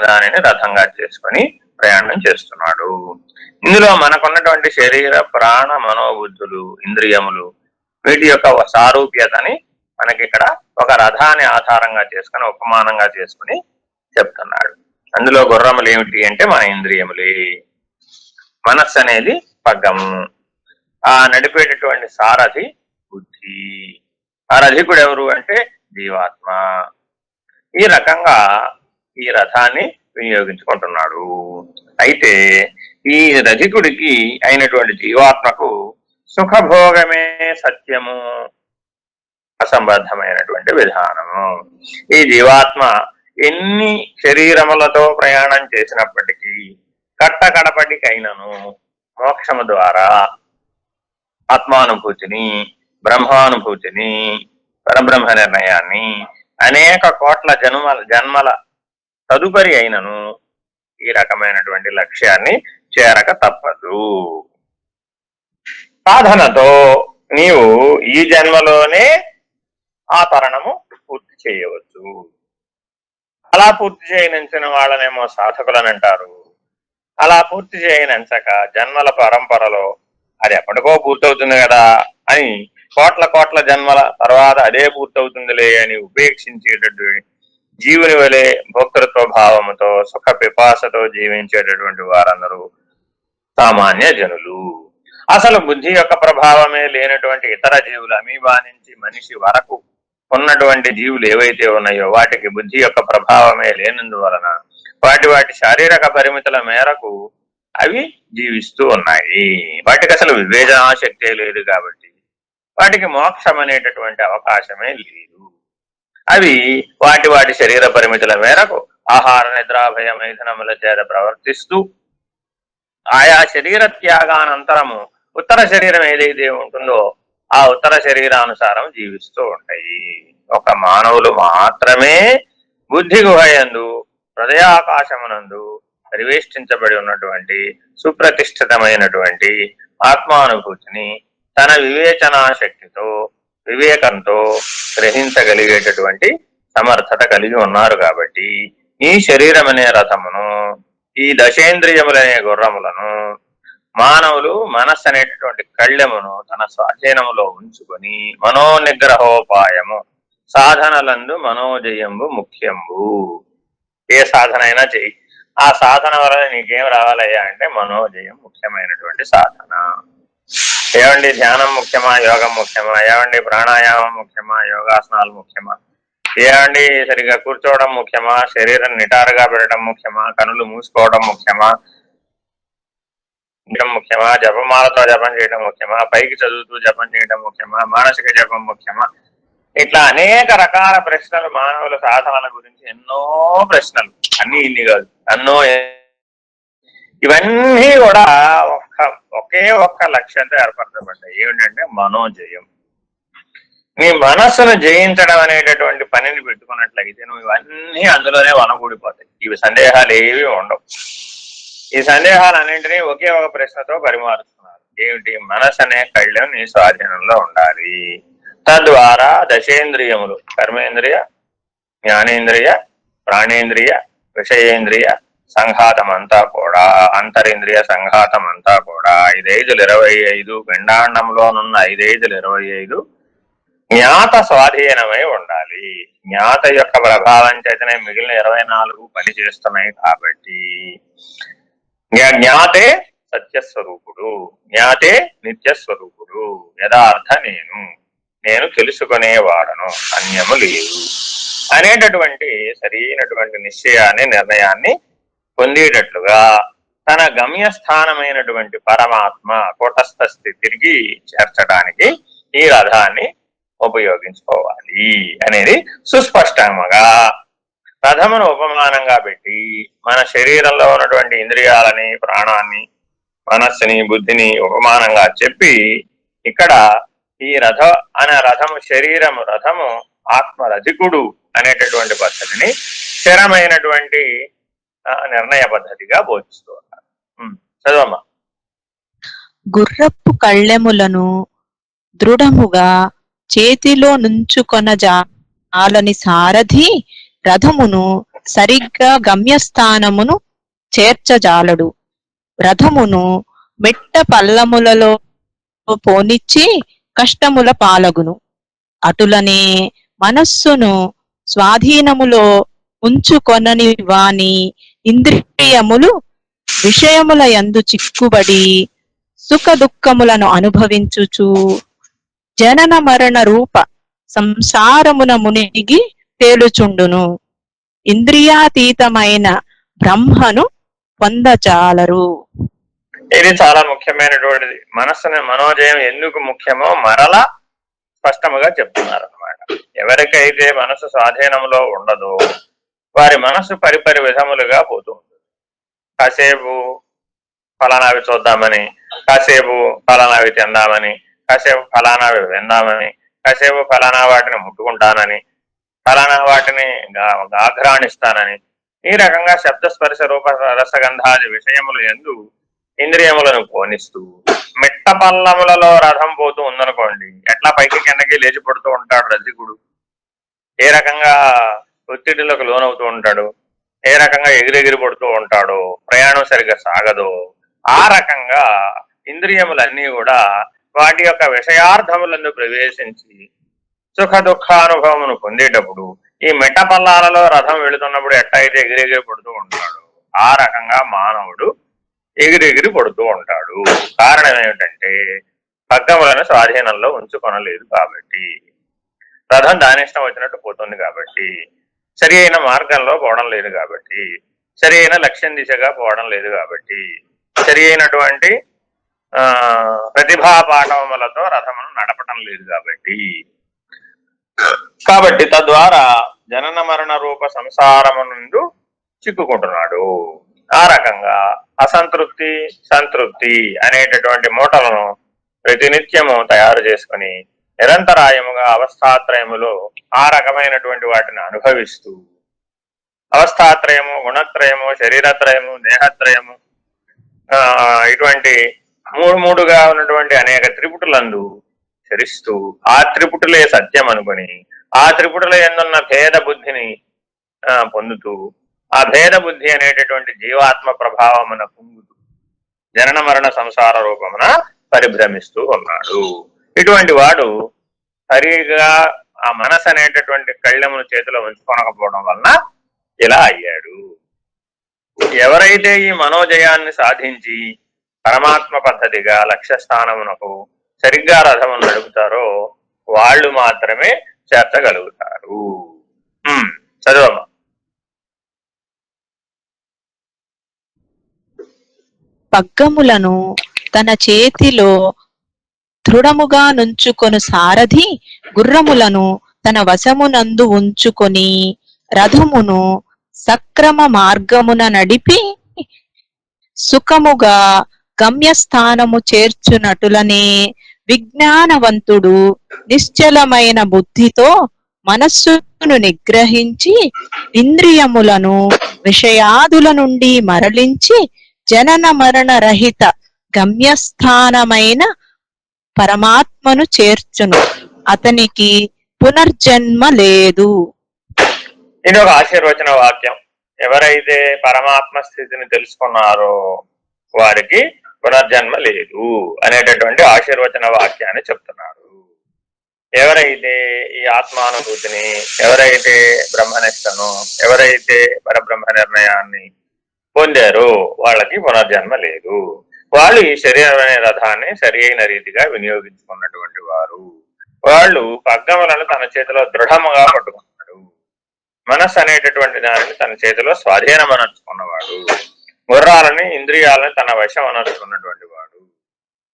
దానిని రథంగా చేసుకుని ప్రయాణం చేస్తున్నాడు. ఇందులో మనకున్నటువంటి శరీర, ప్రాణ, మనోబుద్ధులు, ఇంద్రియములు, వీటి యొక్క సారూప్యతని మనకి ఇక్కడ ఒక రథాన్ని ఆధారంగా చేసుకుని, ఉపమానంగా చేసుకుని చెప్తున్నాడు. అందులో గుర్రములు ఏమిటి అంటే మన ఇంద్రియములే. మనస్సు అనేది పగ్గము, ఆ నడిపేటటువంటి సారథి బుద్ధి, ఆ రథికుడు ఎవరు అంటే జీవాత్మ. ఈ రకంగా ఈ రథాన్ని వినియోగించుకుంటున్నాడు. అయితే ఈ రథికుడికి అయినటువంటి జీవాత్మకు సుఖభోగమే సత్యము, అసంబద్ధమైనటువంటి విధానము. ఈ జీవాత్మ ఎన్ని శరీరములతో ప్రయాణం చేసినప్పటికీ కట్టకడపటికైనను మోక్షము ద్వారా ఆత్మానుభూతిని, బ్రహ్మానుభూతిని, పరబ్రహ్మ నిర్ణయాన్ని అనేక కోట్ల జన్మల తదుపరి అయినను ఈ రకమైనటువంటి లక్ష్యాన్ని చేరక తప్పదు. సాధనతో నీవు ఈ జన్మలోనే ఆ తరణము పూర్తి చేయవచ్చు. అలా పూర్తి చేయనించిన వాళ్ళనేమో సాధకులని అంటారు. అలా పూర్తి చేయనంచక జన్మల పరంపరలో అది ఎప్పటికో పూర్తవుతుంది కదా అని కోట్ల జన్మల తర్వాత అదే పూర్తవుతుందిలే అని ఉపేక్షించేటటువంటి జీవుని వలె భోక్తృత్వ భావముతో, సుఖ పిపాసతో జీవించేటటువంటి వారందరూ సామాన్య జనులు. అసలు బుద్ధి యొక్క ప్రభావమే లేనటువంటి ఇతర జీవులు, అమీబా నుంచి మనిషి వరకు ఉన్నటువంటి జీవులు ఏవైతే ఉన్నాయో వాటికి బుద్ధి యొక్క ప్రభావమే లేనందువలన వాటి శారీరక పరిమితుల మేరకు అవి జీవిస్తూ ఉన్నాయి. వాటికి అసలు వివేచనా శక్తే లేదు కాబట్టి వాటికి మోక్షం అనేటటువంటి అవకాశమే లేదు. అవి వాటి శరీర పరిమితుల మేరకు ఆహార, నిద్రాభయ, మైథునముల చేత ప్రవర్తిస్తూ ఆయా శరీర త్యాగానంతరము ఉత్తర శరీరం ఏదైతే ఉంటుందో ఆ ఉత్తర శరీరానుసారం జీవిస్తూ ఉంటాయి. ఒక మానవులు మాత్రమే బుద్ధి గుహయందు, హృదయాకాశమునందు పరివేష్టించబడి ఉన్నటువంటి సుప్రతిష్ఠితమైనటువంటి ఆత్మానుభూతిని తన వివేచనా శక్తితో, వివేకంతో గ్రహించగలిగేటటువంటి సమర్థత కలిగి ఉన్నారు. కాబట్టి ఈ శరీరం అనే రథమును, ఈ దశేంద్రియములనే గుర్రములను మానవులు మనస్సు అనేటటువంటి కళ్యమును తన స్వాధీనములో ఉంచుకొని మనోనిగ్రహోపాయము సాధనలందు మనోజయంబు ముఖ్యంబు. ఏ సాధన అయినా చెయ్యి, ఆ సాధన వల్ల నీకేం రావాలయ్యా అంటే మనోజయం ముఖ్యమైనటువంటి సాధన. ఏమండి ధ్యానం ముఖ్యమా, యోగం ముఖ్యమా? ఏమండి ప్రాణాయామం ముఖ్యమా, యోగాసనాలు ముఖ్యమా? ఏమండి సరిగా కూర్చోవడం ముఖ్యమా, శరీరం నిటారుగా పెట్టడం ముఖ్యమా, కనులు మూసుకోవడం ముఖ్యమా, ముఖ్యమా, జపమాలతో జపం చేయడం ముఖ్యమా, పైకి చదువుతూ జపం చేయడం ముఖ్యమా, మానసిక జపం ముఖ్యమా? ఇట్లా అనేక రకాల ప్రశ్నలు, మానవుల సాధనల గురించి ఎన్నో ప్రశ్నలు, అన్ని ఇన్ని కాదు ఎన్నో. ఇవన్నీ కూడా ఒకే ఒక్క లక్ష్యంతో ఏర్పరచబడ్డాయి. ఏమిటంటే మనోజయం. నీ మనస్సును జయించడం అనేటటువంటి పనిని పెట్టుకున్నట్లయితే నువ్వు ఇవన్నీ అందులోనే వనగూడిపోతాయి. ఇవి సందేహాలు ఏవి ఉండవు. ఈ సందేహాలన్నింటినీ ఒకే ఒక ప్రశ్నతో పరిమారుస్తున్నారు. ఏమిటి? మనస్సు అనే కళ్యం నీ స్వాధీనంలో ఉండాలి. తద్వారా దశేంద్రియములు, కర్మేంద్రియ, జ్ఞానేంద్రియ, ప్రాణేంద్రియ, విషయేంద్రియ సంఘాతం అంతా కూడా, అంతరింద్రియ సంఘాతం అంతా కూడా 5/25 పిండాండంలోనున్న 5/25 జ్ఞాత స్వాధీనమై ఉండాలి. జ్ఞాత యొక్క ప్రభావం చేతనే మిగిలిన 24 పనిచేస్తున్నాయి. కాబట్టి జ్ఞాతే సత్యస్వరూపుడు, జ్ఞాతే నిత్యస్వరూపుడు, యథార్థ నేను తెలుసుకునేవాడను, అన్యము లేదు అనేటటువంటి సరైనటువంటి నిశ్చయాన్ని, నిర్ణయాన్ని పొందేటట్లుగా తన గమ్యస్థానమైనటువంటి పరమాత్మ కూటస్థ స్థితికి చేర్చడానికి ఈ రథాన్ని ఉపయోగించుకోవాలి అనేది సుస్పష్టంగా రథమును ఉపమానంగా పెట్టి మన శరీరంలో ఉన్నటువంటి ఇంద్రియాలని, ప్రాణాన్ని, మనస్సుని బుద్ధిని ఉపమానంగా చెప్పి ఇక్కడ ఈ రథము శరీరము రథము ఆత్మరధికుడు అనేటటువంటి పద్ధతిని స్థిరమైనటువంటి నిర్ణయ పద్ధతిగా బోధిస్తూ ఉన్నారు. చదవమ్మా. గుర్రపు కళ్ళెములను దృఢముగా చేతిలో నుంచుకొన జాలని సారథి రథమును సరిగ్గా గమ్యస్థానమును చేర్చజాలడు. రథమును మెట్ట పల్లములలో పోనిచ్చి కష్టముల పాలగును. అటులనే మనస్సును స్వాధీనములో ఉంచుకొనని వాని ఇంద్రియములు విషయముల యందు చిక్కుబడి సుఖ దుఃఖములను అనుభవించుచు జనన మరణ రూప సంసారమున మునిగి తేలుచుండును. ఇంద్రియాతీతమైన బ్రహ్మను పొందచాలరు. ఇది చాలా ముఖ్యమైనటువంటిది. మనోజయం ఎందుకు ముఖ్యమో మరలా స్పష్టముగా చెప్తున్నారు అన్నమాట. ఎవరికైతే మనసు స్వాధీనంలో ఉండదో వారి మనసు పరిపరి విధములుగా పోతూ ఉంటుంది. కాసేపు ఫలానావి చూద్దామని, కాసేపు ఫలానావి తిందామని, కాసేపు ఫలానావి విందామని, కాసేపు ఫలానా వాటిని ముట్టుకుంటానని, ఫలానా వాటిని ఆఘ్రాణిస్తానని, ఈ రకంగా శబ్దస్పర్శ రూప రసగంధాది విషయములు యందు ఇంద్రియములను పోనిస్తూ మిట్ట పల్లములలో రథం పోతూ ఉందనుకోండి, ఎట్లా పైకి కిందకి లేచి పడుతూ ఉంటాడు రసికుడు, ఏ రకంగా ఒత్తిడిలోకి లోనవుతూ ఉంటాడు, ఏ రకంగా ఎగిరెగిరి పడుతూ ఉంటాడో, ప్రయాణం సరిగ్గా సాగదో, ఆ రకంగా ఇంద్రియములన్నీ కూడా వాటి యొక్క విషయార్థములందు ప్రవేశించి సుఖ దుఃఖానుభవమును పొందేటప్పుడు ఈ మిట్ట పల్లాలలో రథం వెళుతున్నప్పుడు ఎట్టయితే ఎగిరెగిరి పడుతూ ఉంటాడు, ఆ రకంగా మానవుడు ఎగిరెగిరి పడుతూ ఉంటాడు. కారణం ఏమిటంటే పగ్గములను స్వాధీనంలో ఉంచుకొనలేదు కాబట్టి, రథం దాని ఇష్టం వచ్చినట్టు పోతుంది కాబట్టి, సరి అయిన మార్గంలో పోవడం లేదు కాబట్టి, సరి అయిన లక్ష్యం దిశగా పోవడం లేదు కాబట్టి, సరి అయినటువంటి ప్రతిభా పాఠములతో రథమును నడపడం లేదు కాబట్టి తద్వారా జనన మరణ రూప సంసారము నుండి చిక్కుకుంటున్నాడు. ఆ రకంగా అసంతృప్తి సంతృప్తి అనేటటువంటి మూటలను ప్రతినిత్యము తయారు చేసుకుని నిరంతరాయముగా అవస్థాత్రయములో ఆ రకమైనటువంటి వాటిని అనుభవిస్తూ, అవస్థాత్రయము, గుణత్రయము, శరీరత్రయము, దేహత్రయము, ఇటువంటి మూడుగా ఉన్నటువంటి అనేక త్రిపుటులందు చరిస్తూ ఆ త్రిపుటులే సత్యం అనుకుని ఆ త్రిపుటుల యందున్న భేద బుద్ధిని పొందుతూ ఆ భేద బుద్ధి అనేటటువంటి జీవాత్మ ప్రభావమున పొందుతూ జనన మరణ సంసార రూపమున పరిభ్రమిస్తూ ఉన్నాడు. ఇటువంటి వాడు సరిగా ఆ మనసు అనేటటువంటి కళ్ళెమును చేతిలో ఉంచుకోనకపోవడం వలన ఇలా అయ్యాడు. ఎవరైతే ఈ మనోజయాన్ని సాధించి పరమాత్మ పద్ధతిగా లక్ష్యస్థానమునకు సరిగ్గా రథమును నడుపుతారో వాళ్ళు మాత్రమే చేర్చగలుగుతారు. చదవమ్మా. పగ్గములను తన చేతిలో దృఢముగా నుంచుకొను సారథి గుర్రములను తన వశమునందు ఉంచుకొని రథమును సక్రమ మార్గమున నడిపి సుఖముగా గమ్యస్థానము చేర్చునటులనే విజ్ఞానవంతుడు నిశ్చలమైన బుద్ధితో మనస్సును నిగ్రహించి ఇంద్రియములను విషయాదుల నుండి మరలించి జనన మరణ రహిత గమ్యస్థానమైన పరమాత్మను చేర్చును. అతనికి పునర్జన్మ లేదు. ఇది ఒక ఆశీర్వచన వాక్యం. ఎవరైతే పరమాత్మ స్థితిని తెలుసుకున్నారో వారికి పునర్జన్మ లేదు అనేటటువంటి ఆశీర్వచన వాక్యాన్ని చెప్తున్నారు. ఎవరైతే ఈ ఆత్మానుభూతిని, ఎవరైతే బ్రహ్మనిష్టను, ఎవరైతే పరబ్రహ్మ నిర్ణయాన్ని పొందారో వాళ్ళకి పునర్జన్మ లేదు. వాళ్ళు ఈ శరీరం అనే రథాన్ని సరి అయిన రీతిగా వినియోగించుకున్నటువంటి వారు. వాళ్ళు పగ్గములను తన చేతిలో దృఢముగా పట్టుకున్నాడు. మనస్సు అనేటటువంటి దానిని తన చేతిలో స్వాధీనం అనర్చుకున్నవాడు. గుర్రాలని, ఇంద్రియాలని తన వశం అనర్చుకున్నటువంటి వాడు.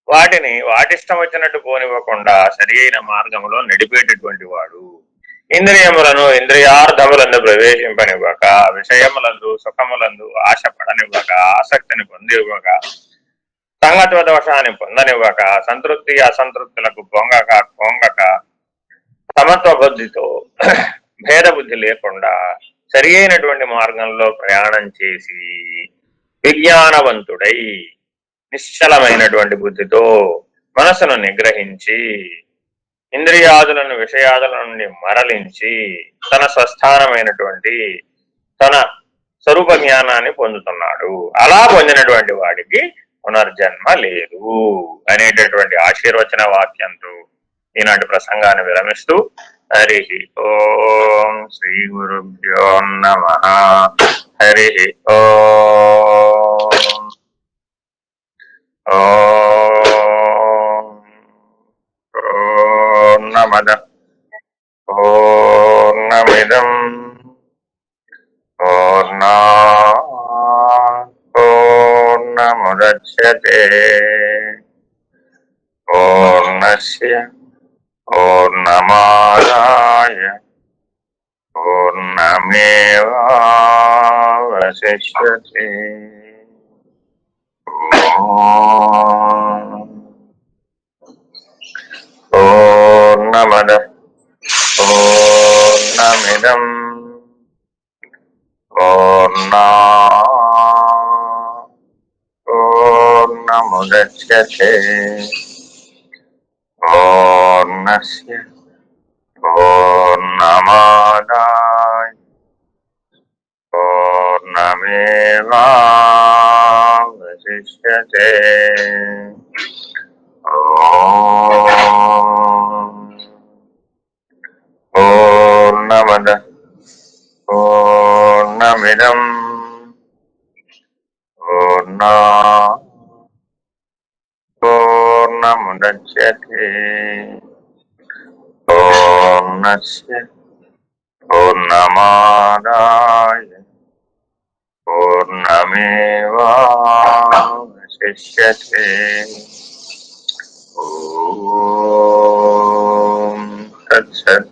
వాటిని వాటిష్టం వచ్చినట్టు పోనివ్వకుండా సరి అయిన మార్గంలో నడిపేటటువంటి వాడు. ఇంద్రియములను ఇంద్రియార్థములందు ప్రవేశింపనివ్వక, విషయములందు సుఖములందు ఆశ పడనివ్వక, ఆసక్తిని పొందివ్వక, సంగత్వ దోషాన్ని పొందనివ్వక, సంతృప్తి అసంతృప్తులకు పొంగక సమత్వ బుద్ధితో భేద బుద్ధి లేకుండా సరి అయినటువంటి మార్గంలో ప్రయాణం చేసి విజ్ఞానవంతుడై నిశ్చలమైనటువంటి బుద్ధితో మనసును నిగ్రహించి ఇంద్రియాదులను విషయాదుల నుండి మరలించి తన స్వస్థానమైనటువంటి తన స్వరూప జ్ఞానాన్ని పొందుతున్నాడు. అలా పొందినటువంటి వాడికి పునర్జన్మ లేదు అనేటటువంటి ఆశీర్వచన వాక్యంతో ఈనాటి ప్రసంగాన్ని విరమిస్తూ హరి ఓం శ్రీ గురుభ్యో నమః. హరి ఓం. పూర్ణమద పూర్ణమిదం పూర్ణముదచ్యతే పూర్ణస్య పూర్ణమాదాయ పూర్ణమేవావశిష్యతే. పూర్ణమద పూర్ణమిదం పూర్ణముదచ్యతే పూర్ణస్య పూర్ణమాదాయ పూర్ణమేవావశిష్యతే. పూర్ణమద పూర్ణమిదం పూర్ణముదచ్యతే పూర్ణస్య పూర్ణమాదాయ పూర్ణమేవావశిష్యతే. ఓం తత్సత్.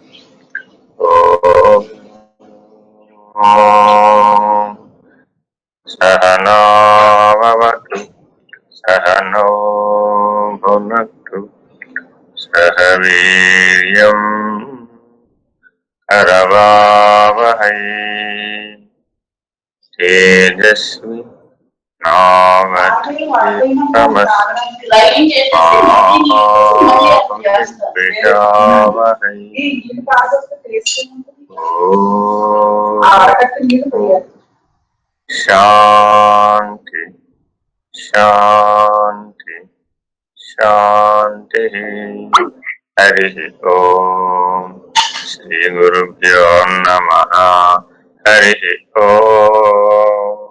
సహనో భవతు సహనో భునక్తు సహ వీర్యం కరవావహై తేజస్వి నావద్విషావహై. శాంతి శాంతి శాంతి. హరి ఓం. శ్రీ గురుభ్యో నమః. హరి ఓం.